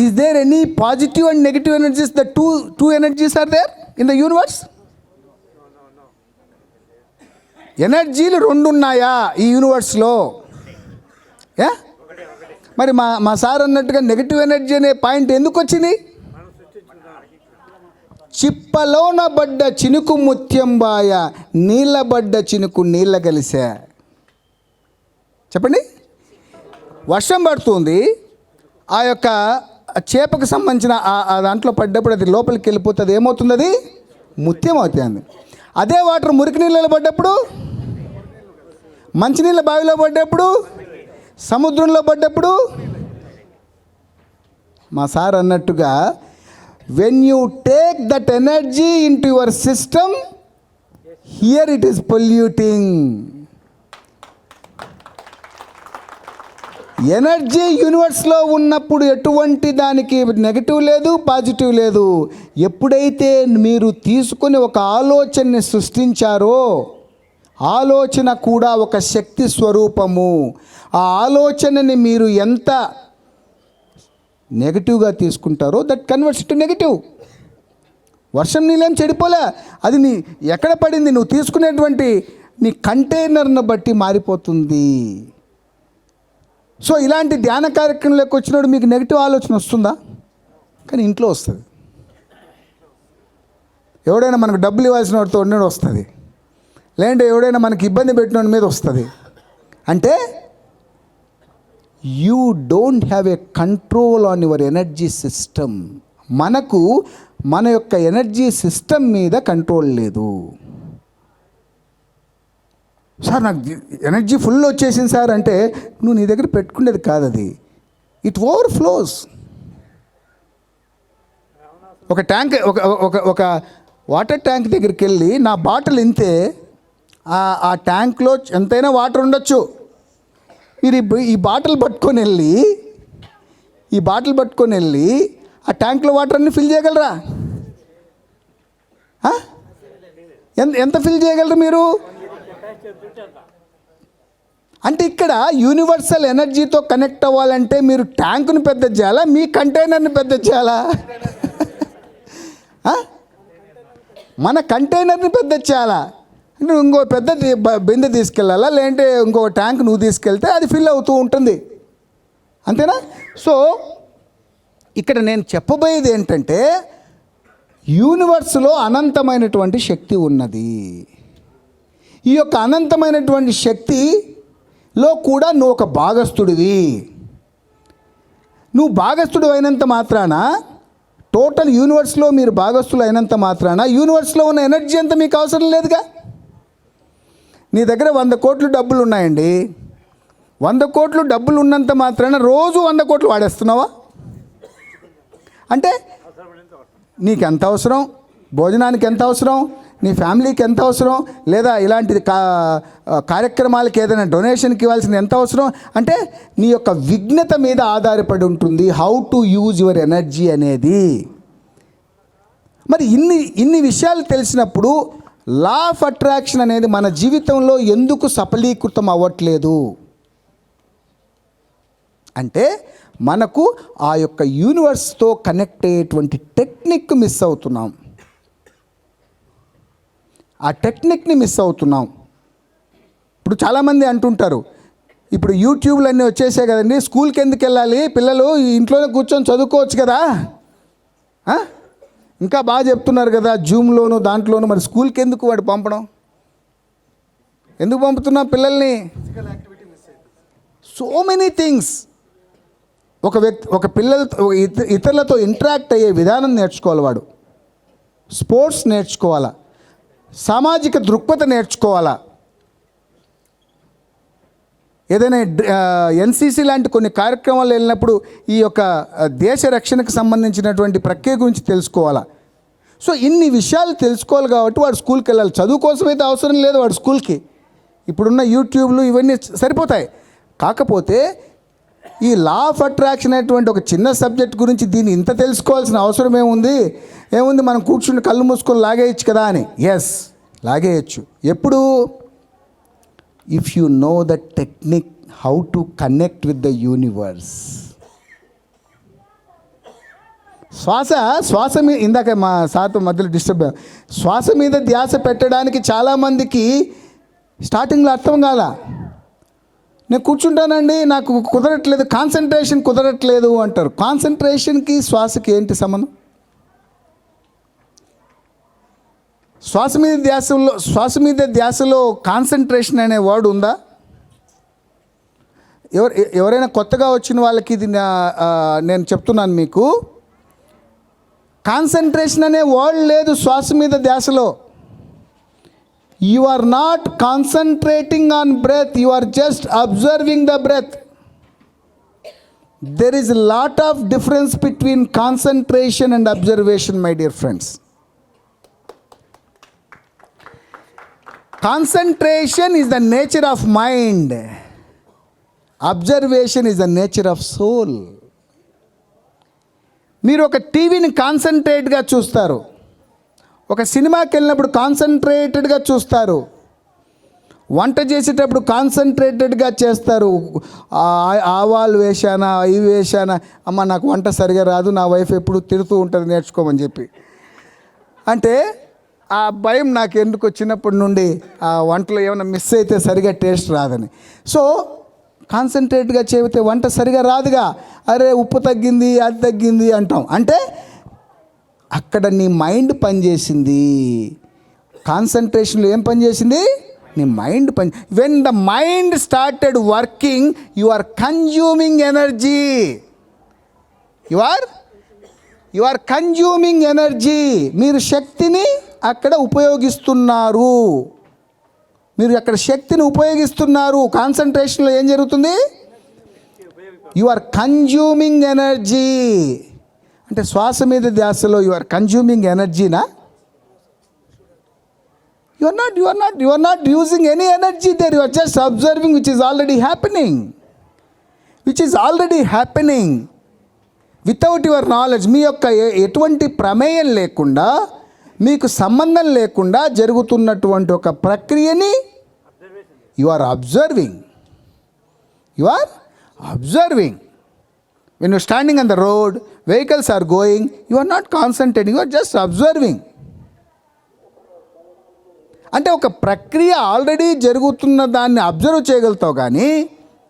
Is there any positive and negative energies? The two energies are there in the universe? ఎనర్జీలు 2 ఉన్నాయా ఈ యూనివర్స్లో? మరి మా సార్ అన్నట్టుగా నెగిటివ్ ఎనర్జీ అనే పాయింట్ ఎందుకు వచ్చింది? చిప్పలోన పడ్డ చినుకు ముత్యంబాయ, నీళ్ళబడ్డ చినుకు నీళ్ళ కలిసా. చెప్పండి. వర్షం పడుతుంది, ఆ యొక్క చేపకు సంబంధించిన ఆ దాంట్లో పడ్డప్పుడు అది లోపలికి వెళ్ళిపోతుంది, ఏమవుతుంది? అది ముత్యం అవుతుంది. అదే వాటర్ మురికి నీళ్ళలో పడ్డప్పుడు, మంచినీళ్ళ బావిలో పడ్డప్పుడు, సముద్రంలో పడ్డప్పుడు, మా సార్ అన్నట్టుగా when you take that energy into your system, here it is polluting. Energy యూనివర్స్లో ఉన్నప్పుడు ఎటువంటి దానికి నెగిటివ్ లేదు, పాజిటివ్ లేదు. ఎప్పుడైతే మీరు తీసుకొని ఒక ఆలోచనని సృష్టించారో, ఆలోచన కూడా ఒక శక్తి స్వరూపము. ఆ ఆలోచనని మీరు ఎంత నెగిటివ్గా తీసుకుంటారో దట్ కన్వర్ట్స్ టు నెగిటివ్. వర్షం నీళ్ళేం చెడిపోలే, అది నీ ఎక్కడ పడింది, నువ్వు తీసుకునేటువంటి నీ కంటైనర్ను బట్టి మారిపోతుంది. సో ఇలాంటి ధ్యాన కార్యక్రమంలోకి వచ్చినప్పుడు మీకు నెగిటివ్ ఆలోచన వస్తుందా? కానీ ఇంట్లో వస్తుంది. ఎవడైనా మనకు డబ్బులు ఇవ్వాల్సిన వాడితో ఉన్నది వస్తుంది, లేదంటే ఎవడైనా మనకి ఇబ్బంది పెట్టిన మీద వస్తుంది. అంటే you don't have a control on your energy system. మనకు మన యొక్క ఎనర్జీ సిస్టమ్ మీద కంట్రోల్ లేదు. సార్ నాకు ఎనర్జీ ఫుల్ వచ్చేసింది సార్ అంటే నువ్వు నీ దగ్గర పెట్టుకునేది కాదు, అది ఇట్ ఓవర్ఫ్లోస్. ఒక ట్యాంక్ ఒక వాటర్ ట్యాంక్ దగ్గరికి వెళ్ళి నా బాటిల్ ఇంతే, ఆ ట్యాంక్లో ఎంతైనా వాటర్ ఉండొచ్చు. మీరు ఈ బాటిల్ పట్టుకొని వెళ్ళి ఆ ట్యాంక్లో వాటర్ అన్ని ఫిల్ చేయగలరా? ఎంత ఫిల్ చేయగలరు మీరు? అంటే ఇక్కడ యూనివర్సల్ ఎనర్జీతో కనెక్ట్ అవ్వాలంటే మీరు ట్యాంకుని పెద్ద చేయాలా, మీ కంటైనర్ని పెద్ద చేయాలా? మన కంటైనర్ని పెద్ద చేయాలా? అంటే ఇంకో పెద్ద బిందె తీసుకెళ్ళాలా, లేదంటే ఇంకో ట్యాంక్ నువ్వు తీసుకెళ్తే అది ఫిల్ అవుతూ ఉంటుంది, అంతేనా? సో ఇక్కడ నేను చెప్పబోయేది ఏంటంటే యూనివర్స్లో అనంతమైనటువంటి శక్తి ఉన్నది. ఈ యొక్క అనంతమైనటువంటి శక్తిలో కూడా నువ్వు ఒక భాగస్థుడివి. నువ్వు భాగస్థుడు అయినంత మాత్రాన, టోటల్ యూనివర్స్లో మీరు భాగస్థులు అయినంత మాత్రాన యూనివర్స్లో ఉన్న ఎనర్జీ అంతా మీకు అవసరం లేదుగా. నీ దగ్గర 100 కోట్లు డబ్బులు ఉన్నాయండి, 100 కోట్లు డబ్బులు ఉన్నంత మాత్రాన రోజు 100 కోట్లు వాడేస్తున్నావా? అంటే నీకు ఎంత అవసరం, భోజనానికి ఎంత అవసరం, నీ ఫ్యామిలీకి ఎంత అవసరం, లేదా ఇలాంటి కార్యక్రమాలకి ఏదైనా డొనేషన్కి ఇవ్వాల్సింది ఎంత అవసరం, అంటే నీ యొక్క విఘ్నత మీద ఆధారపడి ఉంటుంది how to use your energy అనేది. మరి ఇన్ని విషయాలు తెలిసినప్పుడు లా ఆఫ్ అట్రాక్షన్ అనేది మన జీవితంలో ఎందుకు సఫలీకృతం అవ్వట్లేదు అంటే మనకు ఆ యొక్క యూనివర్స్తో కనెక్ట్ అయ్యేటువంటి టెక్నిక్ మిస్ అవుతున్నాం. ఆ టెక్నిక్ని మిస్ అవుతున్నాం. ఇప్పుడు చాలామంది అంటుంటారు, ఇప్పుడు యూట్యూబ్లు అన్నీ వచ్చేసాయి కదండి, స్కూల్కి ఎందుకు వెళ్ళాలి, పిల్లలు ఇంట్లోనే కూర్చొని చదువుకోవచ్చు కదా, ఇంకా బాగా చెప్తున్నారు కదా జూమ్లోను దాంట్లోను, మరి స్కూల్కి ఎందుకు వాడు పంపడం, ఎందుకు పంపుతున్నాం పిల్లల్ని? So many things. ఒక పిల్లలతో ఇతరులతో ఇంటరాక్ట్ అయ్యే విధానం నేర్చుకోవాలి, వాడు స్పోర్ట్స్ నేర్చుకోవాలా, సామాజిక దృక్పథ నేర్చుకోవాలా, ఏదైనా ఎన్సీసీ లాంటి కొన్ని కార్యక్రమాలు వెళ్ళినప్పుడు ఈ యొక్క దేశ రక్షణకు సంబంధించినటువంటి ప్రక్రియ గురించి తెలుసుకోవాలా. సో ఇన్ని విషయాలు తెలుసుకోవాలి కాబట్టి వాడు స్కూల్కి వెళ్ళాలి. చదువు కోసం అయితే అవసరం లేదు వాడు స్కూల్కి, ఇప్పుడున్న యూట్యూబ్లు ఇవన్నీ సరిపోతాయి. కాకపోతే ఈ లా ఆఫ్ అట్రాక్షన్ అనేటువంటి ఒక చిన్న సబ్జెక్ట్ గురించి దీన్ని ఇంత తెలుసుకోవాల్సిన అవసరం ఏముంది మనం కూర్చుని కళ్ళు మూసుకొని లాగేయచ్చు కదా అని. ఎస్, లాగేయచ్చు. ఎప్పుడు? If you know the technique how to connect with the universe. శ్వాస మీద ఇందాక మా సార్తో మధ్యలో డిస్టర్బ్, శ్వాస మీద ధ్యాస పెట్టడానికి చాలామందికి స్టార్టింగ్లో అర్థం కాల. నేను కూర్చుంటానండి, నాకు కుదరట్లేదు, కాన్సన్ట్రేషన్ కుదరట్లేదు అంటారు. కాన్సన్ట్రేషన్కి శ్వాసకి ఏంటి సంబంధం? శ్వాస మీద ధ్యాసలో కాన్సన్ట్రేషన్ అనే వర్డ్ ఉందా? ఎవరైనా కొత్తగా వచ్చిన వాళ్ళకి ఇది నేను చెప్తున్నాను మీకు, కాన్సన్ట్రేషన్ అనే వర్డ్ లేదు శ్వాస మీద ధ్యాసలో. You are not concentrating on breath, you are just observing the breath. There is a lot of difference between concentration and observation, my dear friends. Concentration is the nature of mind. Observation is the nature of soul. మీరు ఒక టీవీని కాన్సన్ట్రేట్గా చూస్తారు, ఒక సినిమాకి వెళ్ళినప్పుడు కాన్సన్ట్రేటెడ్గా చూస్తారు, వంట చేసేటప్పుడు కాన్సన్ట్రేటెడ్గా చేస్తారు. ఆవాలు వేశానా, ఇవి వేశానా, అమ్మ నాకు వంట సరిగా రాదు, నా వైఫ్ ఎప్పుడు తిడుతూ ఉంటుంది నేర్చుకోమని చెప్పి. అంటే ఆ భయం నాకు ఎందుకు చిన్నప్పటి నుండి ఆ వంటలో ఏమైనా మిస్ అయితే సరిగా టేస్ట్ రాదని. సో కాన్సన్ట్రేట్గా చేస్తే వంట సరిగా రాదుగా, అరే ఉప్పు తగ్గింది అది తగ్గింది అంటాం. అంటే అక్కడ నీ మైండ్ పనిచేసింది. కాన్సన్ట్రేషన్లో ఏం పనిచేసింది? నీ mind when the mind started working you are consuming energy. You are consuming energy. మీరు శక్తిని అక్కడ ఉపయోగిస్తున్నారు. మీరు అక్కడ శక్తిని ఉపయోగిస్తున్నారు. కాన్సన్ట్రేషన్లో ఏం జరుగుతుంది? You are consuming energy. అంటే శ్వాస మీద ధ్యాసలో యు ఆర్ కన్జ్యూమింగ్ ఎనర్జీనా? You are not using any energy there. You are just observing which is already happening. Without your knowledge, మీ యొక్క ఎటువంటి ప్రమేయం లేకుండా, మీకు సంబంధం లేకుండా జరుగుతున్నటువంటి ఒక ప్రక్రియని you are observing. When you are standing on the road, vehicles are going, you are not concentrating, you are just observing. అంటే ఒక ప్రక్రియ ఆల్రెడీ జరుగుతున్న దాన్ని అబ్జర్వ్ చేయగలుగుతావు, కానీ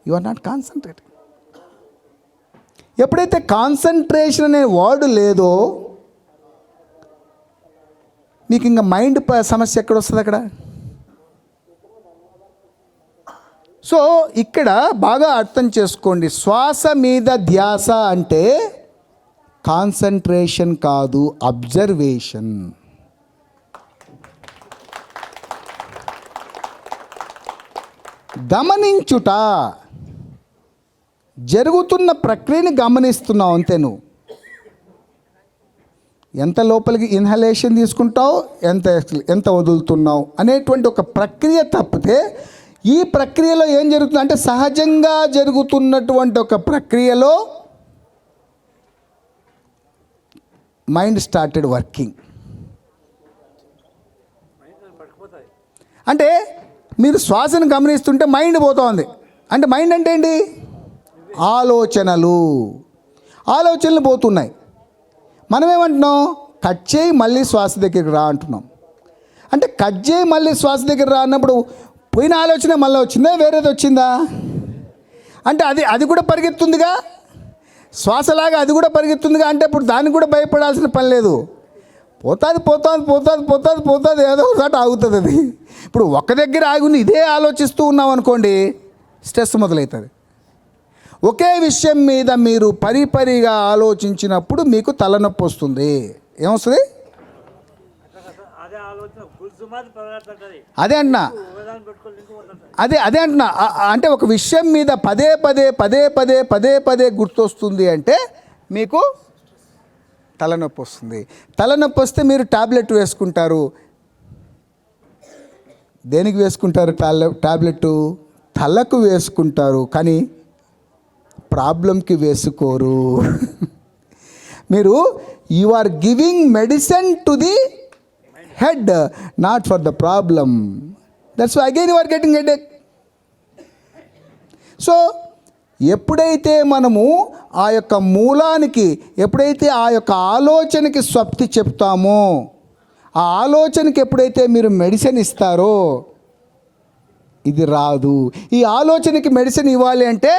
యు ఆర్ నాట్ కాన్సన్ట్రేటింగ్. ఎప్పుడైతే కాన్సన్ట్రేషన్ అనే వర్డ్ లేదో మీకు ఇంకా మైండ్ సమస్య ఎక్కడ వస్తుంది అక్కడ? సో ఇక్కడ బాగా అర్థం చేసుకోండి. శ్వాస మీద ధ్యాస అంటే కాన్సన్ట్రేషన్ కాదు, అబ్జర్వేషన్. గమనించుట, జరుగుతున్న ప్రక్రియని గమనిస్తున్నావు అంతే. నువ్వు ఎంత లోపలికి ఇన్హలేషన్ తీసుకుంటావు, ఎంత వదులుతున్నావు అనేటువంటి ఒక ప్రక్రియ తప్పితే, ఈ ప్రక్రియలో ఏం జరుగుతుంది అంటే సహజంగా జరుగుతున్నటువంటి ఒక ప్రక్రియలో మైండ్ స్టార్టెడ్ వర్కింగ్. అంటే మీరు శ్వాసను గమనిస్తుంటే మైండ్ పోతోంది. అంటే మైండ్ అంటే ఏంటి? ఆలోచనలు పోతున్నాయి. మనం ఏమంటున్నాం? కట్ చేయి మళ్ళీ శ్వాస దగ్గరికి రా అంటున్నాం. అంటే కట్ చేయి మళ్ళీ శ్వాస దగ్గర రా అన్నప్పుడు పోయిన ఆలోచన మళ్ళీ వచ్చిందా, వేరేది వచ్చిందా? అంటే అది కూడా పరిగెత్తుందిగా, శ్వాసలాగా అది కూడా పరిగెత్తుందిగా. అంటే ఇప్పుడు దానికి కూడా భయపడాల్సిన పని లేదు. పోతుంది ఏదో ఒకటి ఆగుతుంది. అది ఇప్పుడు ఒక్క దగ్గర ఆగుని ఇదే ఆలోచిస్తూ ఉన్నాం అనుకోండి, స్ట్రెస్ మొదలవుతుంది. ఒకే విషయం మీద మీరు పరిపరిగా ఆలోచించినప్పుడు మీకు తలనొప్పి వస్తుంది. ఏమొస్తుంది? అదే అంటున్నా. అంటే ఒక విషయం మీద పదే పదే గుర్తొస్తుంది అంటే మీకు తలనొప్పి వస్తుంది. తలనొప్పి వస్తే మీరు టాబ్లెట్ వేసుకుంటారు. దేనికి వేసుకుంటారు టాబ్లెట్? తలకు వేసుకుంటారు, కానీ ప్రాబ్లంకి వేసుకోరు. మీరు you are giving medicine to the head, not for the problem. That's why again you are getting headache. So ఎప్పుడైతే మనము ఆ యొక్క మూలానికి, ఎప్పుడైతే ఆ యొక్క ఆలోచనకి స్వప్తి చెప్తామో, ఆ ఆలోచనకి ఎప్పుడైతే మీరు మెడిసిన్ ఇస్తారో ఇది రాదు. ఈ ఆలోచనకి మెడిసిన్ ఇవ్వాలి అంటే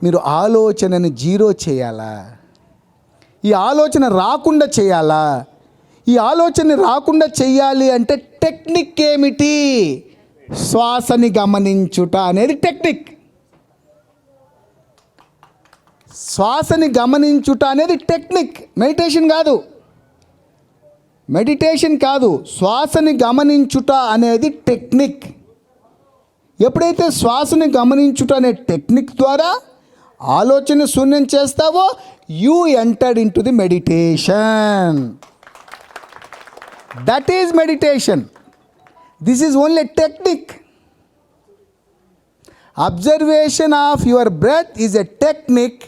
మీరు ఆలోచనని జీరో చేయాలా? ఈ ఆలోచన రాకుండా చేయాలా? ఈ ఆలోచన రాకుండా చేయాలి అంటే టెక్నిక్ ఏమిటి? శ్వాసని గమనించుట అనేది టెక్నిక్. శ్వాసని గమనించుట అనేది టెక్నిక్, మెడిటేషన్ కాదు. శ్వాసని గమనించుట అనేది టెక్నిక్. ఎప్పుడైతే శ్వాసని గమనించుట అనే టెక్నిక్ ద్వారా ఆలోచన శూన్యం చేస్తావో, you entered into the meditation. That is meditation. This is only technique. Observation of your breath is a technique.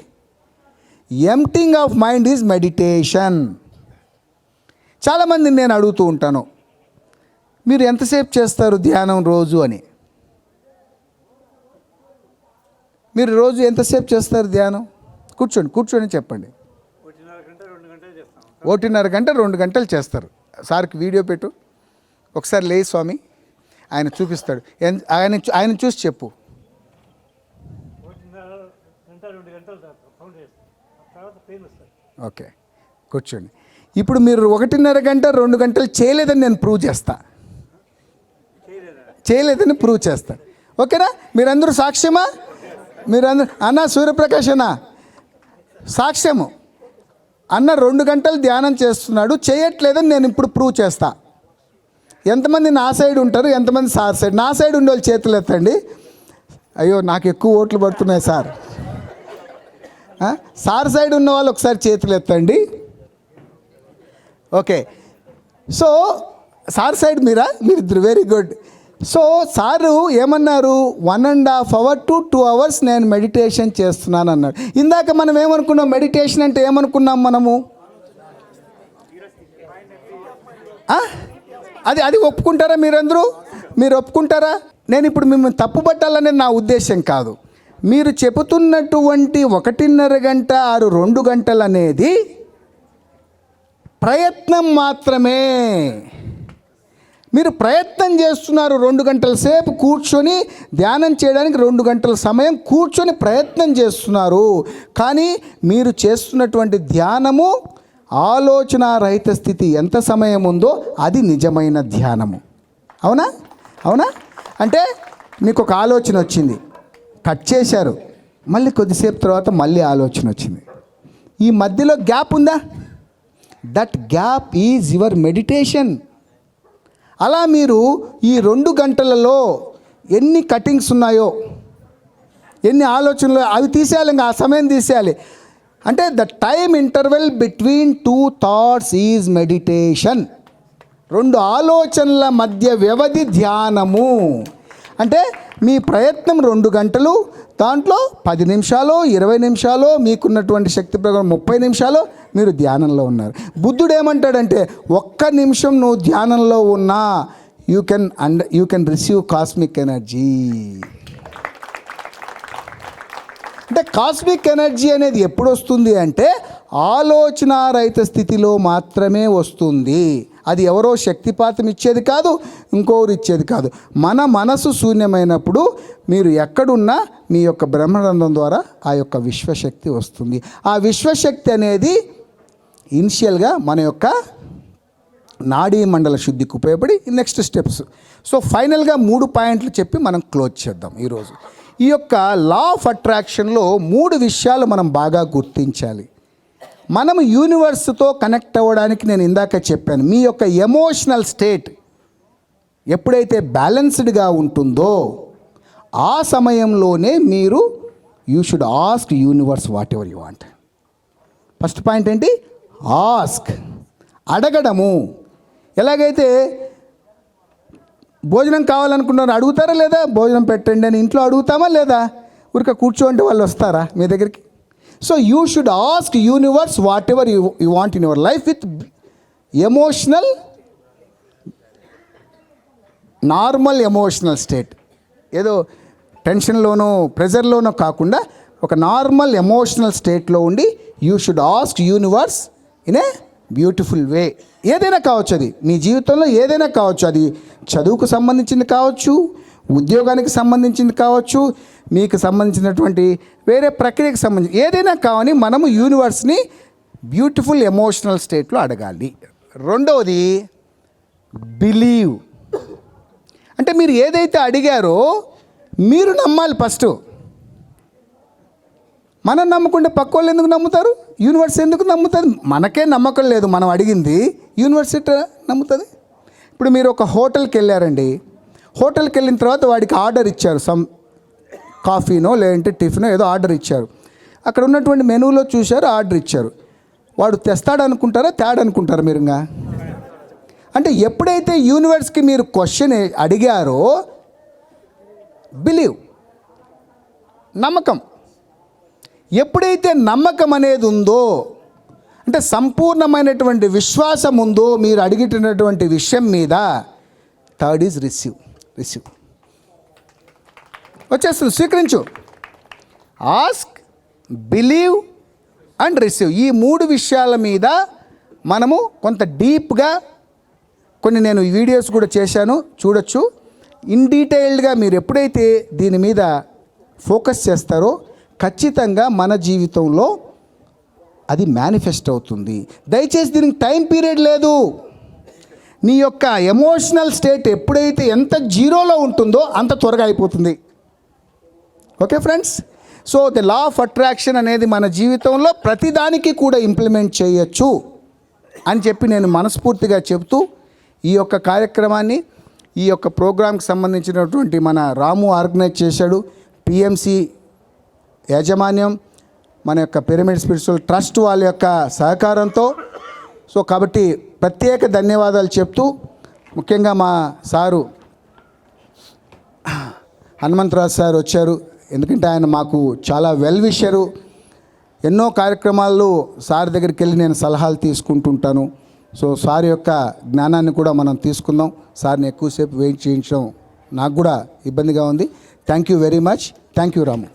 Emptying of mind is meditation. చాలామందిని నేను అడుగుతూ ఉంటాను, మీరు ఎంతసేపు చేస్తారు ధ్యానం రోజు అని. మీరు రోజు ఎంతసేపు చేస్తారు ధ్యానం? కూర్చొని చెప్పండి. 1.5 గంట 2 గంటలు చేస్తారు. సార్కి వీడియో పెట్టు ఒకసారి. లే స్వామి, ఆయన చూపిస్తాడు. ఆయన చూసి చెప్పు. ఓకే, కూర్చోండి. ఇప్పుడు మీరు 1.5 గంట 2 గంటలు చేయలేదని నేను ప్రూవ్ చేస్తా, చేయలేదని ప్రూవ్ చేస్తా. ఓకేనా? మీరందరూ సాక్ష్యమా? మీరందరూ అన్న సూర్యప్రకాష్ అన్న సాక్ష్యము. అన్న 2 గంటలు ధ్యానం చేస్తున్నాడు, చేయట్లేదని నేను ఇప్పుడు ప్రూవ్ చేస్తా. ఎంతమంది నా సైడ్ ఉంటారు, ఎంతమంది సార్ సైడ్? నా సైడ్ ఉండే వాళ్ళు చేతులు ఎత్తండి. అయ్యో నాకు ఎక్కువ ఓట్లు పడుతున్నాయి సార్. సార్ సైడ్ ఉన్న వాళ్ళు ఒకసారి చేతులు ఎత్తండి. ఓకే, సో సార్ సైడ్ మీరిద్దరు వెరీ గుడ్. సో సారు ఏమన్నారు, 1.5 hour to 2 hours నేను మెడిటేషన్ చేస్తున్నాను అన్నాడు. ఇందాక మనం ఏమనుకున్నాం, మెడిటేషన్ అంటే ఏమనుకున్నాం మనము? అది ఒప్పుకుంటారా మీరందరూ? మీరు ఒప్పుకుంటారా? నేను ఇప్పుడు మిమ్మల్ని తప్పుపట్టాలనేది నా ఉద్దేశం కాదు. మీరు చెబుతున్నటువంటి 1.5 గంట 2 గంటలు అనేది ప్రయత్నం మాత్రమే. మీరు ప్రయత్నం చేస్తున్నారు, 2 గంటల సేపు కూర్చొని ధ్యానం చేయడానికి 2 గంటల సమయం కూర్చొని ప్రయత్నం చేస్తున్నారు. కానీ మీరు చేస్తున్నటువంటి ధ్యానము ఆలోచన రహిత స్థితి ఎంత సమయం ఉందో అది నిజమైన ధ్యానము. అవునా? అవునా? అంటే మీకు ఒక ఆలోచన వచ్చింది, కట్ చేశారు, మళ్ళీ కొద్దిసేపు తర్వాత మళ్ళీ ఆలోచన వచ్చింది. ఈ మధ్యలో గ్యాప్ ఉందా? That gap is your meditation. అలా మీరు ఈ 2 గంటలలో ఎన్ని కటింగ్స్ ఉన్నాయో, ఎన్ని ఆలోచనలు, అవి తీసేయాలి, ఇంకా ఆ సమయం తీసేయాలి. అంటే the time interval between 2 thoughts is meditation. 2 ఆలోచనల మధ్య వ్యవధి ధ్యానము. అంటే మీ ప్రయత్నం 2 గంటలు, దాంట్లో 10 నిమిషాలు 20 నిమిషాలు మీకున్నటువంటి శక్తి ప్రకారం 30 నిమిషాలు మీరు ధ్యానంలో ఉన్నారు. బుద్ధుడు ఏమంటాడంటే, 1 నిమిషం నువ్వు ధ్యానంలో ఉన్నా you can receive cosmic energy. అంటే కాస్మిక్ ఎనర్జీ అనేది ఎప్పుడు వస్తుంది అంటే ఆలోచన రహిత స్థితిలో మాత్రమే వస్తుంది. అది ఎవరో శక్తిపాతం ఇచ్చేది కాదు, ఇంకొకరు ఇచ్చేది కాదు. మన మనసు శూన్యమైనప్పుడు మీరు ఎక్కడున్నా మీ యొక్క బ్రహ్మరంధ్రం ద్వారా ఆ యొక్క విశ్వశక్తి వస్తుంది. ఆ విశ్వశక్తి అనేది ఇనిషియల్గా మన యొక్క నాడీ మండల శుద్ధికి ఉపయోగపడి నెక్స్ట్ స్టెప్స్. సో ఫైనల్గా 3 పాయింట్లు చెప్పి మనం క్లోజ్ చేద్దాం ఈరోజు. ఈ యొక్క లా ఆఫ్ అట్రాక్షన్లో 3 విషయాలు మనం బాగా గుర్తించాలి. మనం యూనివర్స్తో కనెక్ట్ అవ్వడానికి నేను ఇందాక చెప్పాను, మీ యొక్క ఎమోషనల్ స్టేట్ ఎప్పుడైతే బ్యాలెన్స్డ్గా ఉంటుందో ఆ సమయంలోనే మీరు you should ask universe what ever you want. First point ఏంటి? ఆస్క్, అడగడము. ఎలాగైతే భోజనం కావాలనుకున్నారు, అడుగుతారా లేదా? భోజనం పెట్టండి అని ఇంట్లో అడుగుతామా లేదా? ఊరిక కూర్చోండి వాళ్ళు వస్తారా మీ దగ్గరికి? So you should ask universe what ever you want in your life with emotional, normal emotional state. ఏదో టెన్షన్లోనో ప్రెజర్లోనో కాకుండా ఒక నార్మల్ ఎమోషనల్ స్టేట్లో ఉండి you should ask universe in a beautiful way. ఏదైనా కావచ్చు, అది మీ జీవితంలో ఏదైనా కావచ్చు. అది చదువుకు సంబంధించింది కావచ్చు, ఉద్యోగానికి సంబంధించింది కావచ్చు, మీకు సంబంధించినటువంటి వేరే ప్రక్రియకు సంబంధించి ఏదైనా కావని మనము యూనివర్స్ని బ్యూటిఫుల్ ఎమోషనల్ స్టేట్లో అడగాలి. రెండవది బిలీవ్. అంటే మీరు ఏదైతే అడిగారో మీరు నమ్మాలి ఫస్ట్. మనం నమ్ముకుంటే పక్క వాళ్ళు ఎందుకు నమ్ముతారు? యూనివర్స్ ఎందుకు నమ్ముతుంది? మనకే నమ్మకం లేదు మనం అడిగింది, యూనివర్స్ ఎట్లా నమ్ముతుంది? ఇప్పుడు మీరు ఒక హోటల్కి వెళ్ళారండి, హోటల్కి వెళ్ళిన తర్వాత వాడికి ఆర్డర్ ఇచ్చారు, సమ్ కాఫీనో లేదంటే టిఫినో ఏదో ఆర్డర్ ఇచ్చారు. అక్కడ ఉన్నటువంటి మెనూలో చూశారు, ఆర్డర్ ఇచ్చారు. వాడు తెస్తాడనుకుంటారా తేడనుకుంటారా మీరుగా? అంటే ఎప్పుడైతే యూనివర్స్కి మీరు క్వశ్చన్ అడిగారో బిలీవ్, నమ్మకం. ఎప్పుడైతే నమ్మకం అనేది ఉందో, అంటే సంపూర్ణమైనటువంటి విశ్వాసం ఉందో మీరు అడిగినటువంటి విషయం మీద, థర్డ్ ఈజ్ రిసీవ్. వచ్చేస్తుంది, స్వీకరించు. Ask, believe and receive. ఈ 3 విషయాల మీద మనము కొంత డీప్గా కొన్ని నేను వీడియోస్ కూడా చేశాను, చూడొచ్చు. ఇన్ డీటెయిల్డ్గా మీరు ఎప్పుడైతే దీని మీద ఫోకస్ చేస్తారో ఖచ్చితంగా మన జీవితంలో అది మేనిఫెస్ట్ అవుతుంది. దయచేసి దీనికి టైం పీరియడ్ లేదు. నీ యొక్క ఎమోషనల్ స్టేట్ ఎప్పుడైతే ఎంత జీరోలో ఉంటుందో అంత త్వరగా అయిపోతుంది. Okay friends, so the law of attraction అనేది మన జీవితంలో ప్రతిదానికి కూడా ఇంప్లిమెంట్ చేయొచ్చు అని చెప్పి నేను మనస్ఫూర్తిగా చెబుతూ ఈ యొక్క కార్యక్రమాన్ని, ఈ యొక్క ప్రోగ్రాంకి సంబంధించినటువంటి మన రాము ఆర్గనైజ్ చేశాడు. పిఎంసి యాజమాన్యం, మన యొక్క పిరమిడ్ స్పిరిచువల్ ట్రస్ట్ వాళ్ళ యొక్క సహకారంతో. సో కాబట్టి ప్రత్యేక ధన్యవాదాలు చెప్తూ, ముఖ్యంగా మా సారు హనుమంతరాజు సార్ వచ్చారు. ఎందుకంటే ఆయన మాకు చాలా వెల్ విషరు. ఎన్నో కార్యక్రమాల్లో సార్ దగ్గరికి వెళ్ళి నేను సలహాలు తీసుకుంటుంటాను. సో సార్ యొక్క జ్ఞానాన్ని కూడా మనం తీసుకుందాం. సార్ని ఎక్కువసేపు వెయిట్ చేయించడం నాకు కూడా ఇబ్బందిగా ఉంది. Thank you very much. Thank you Ramu.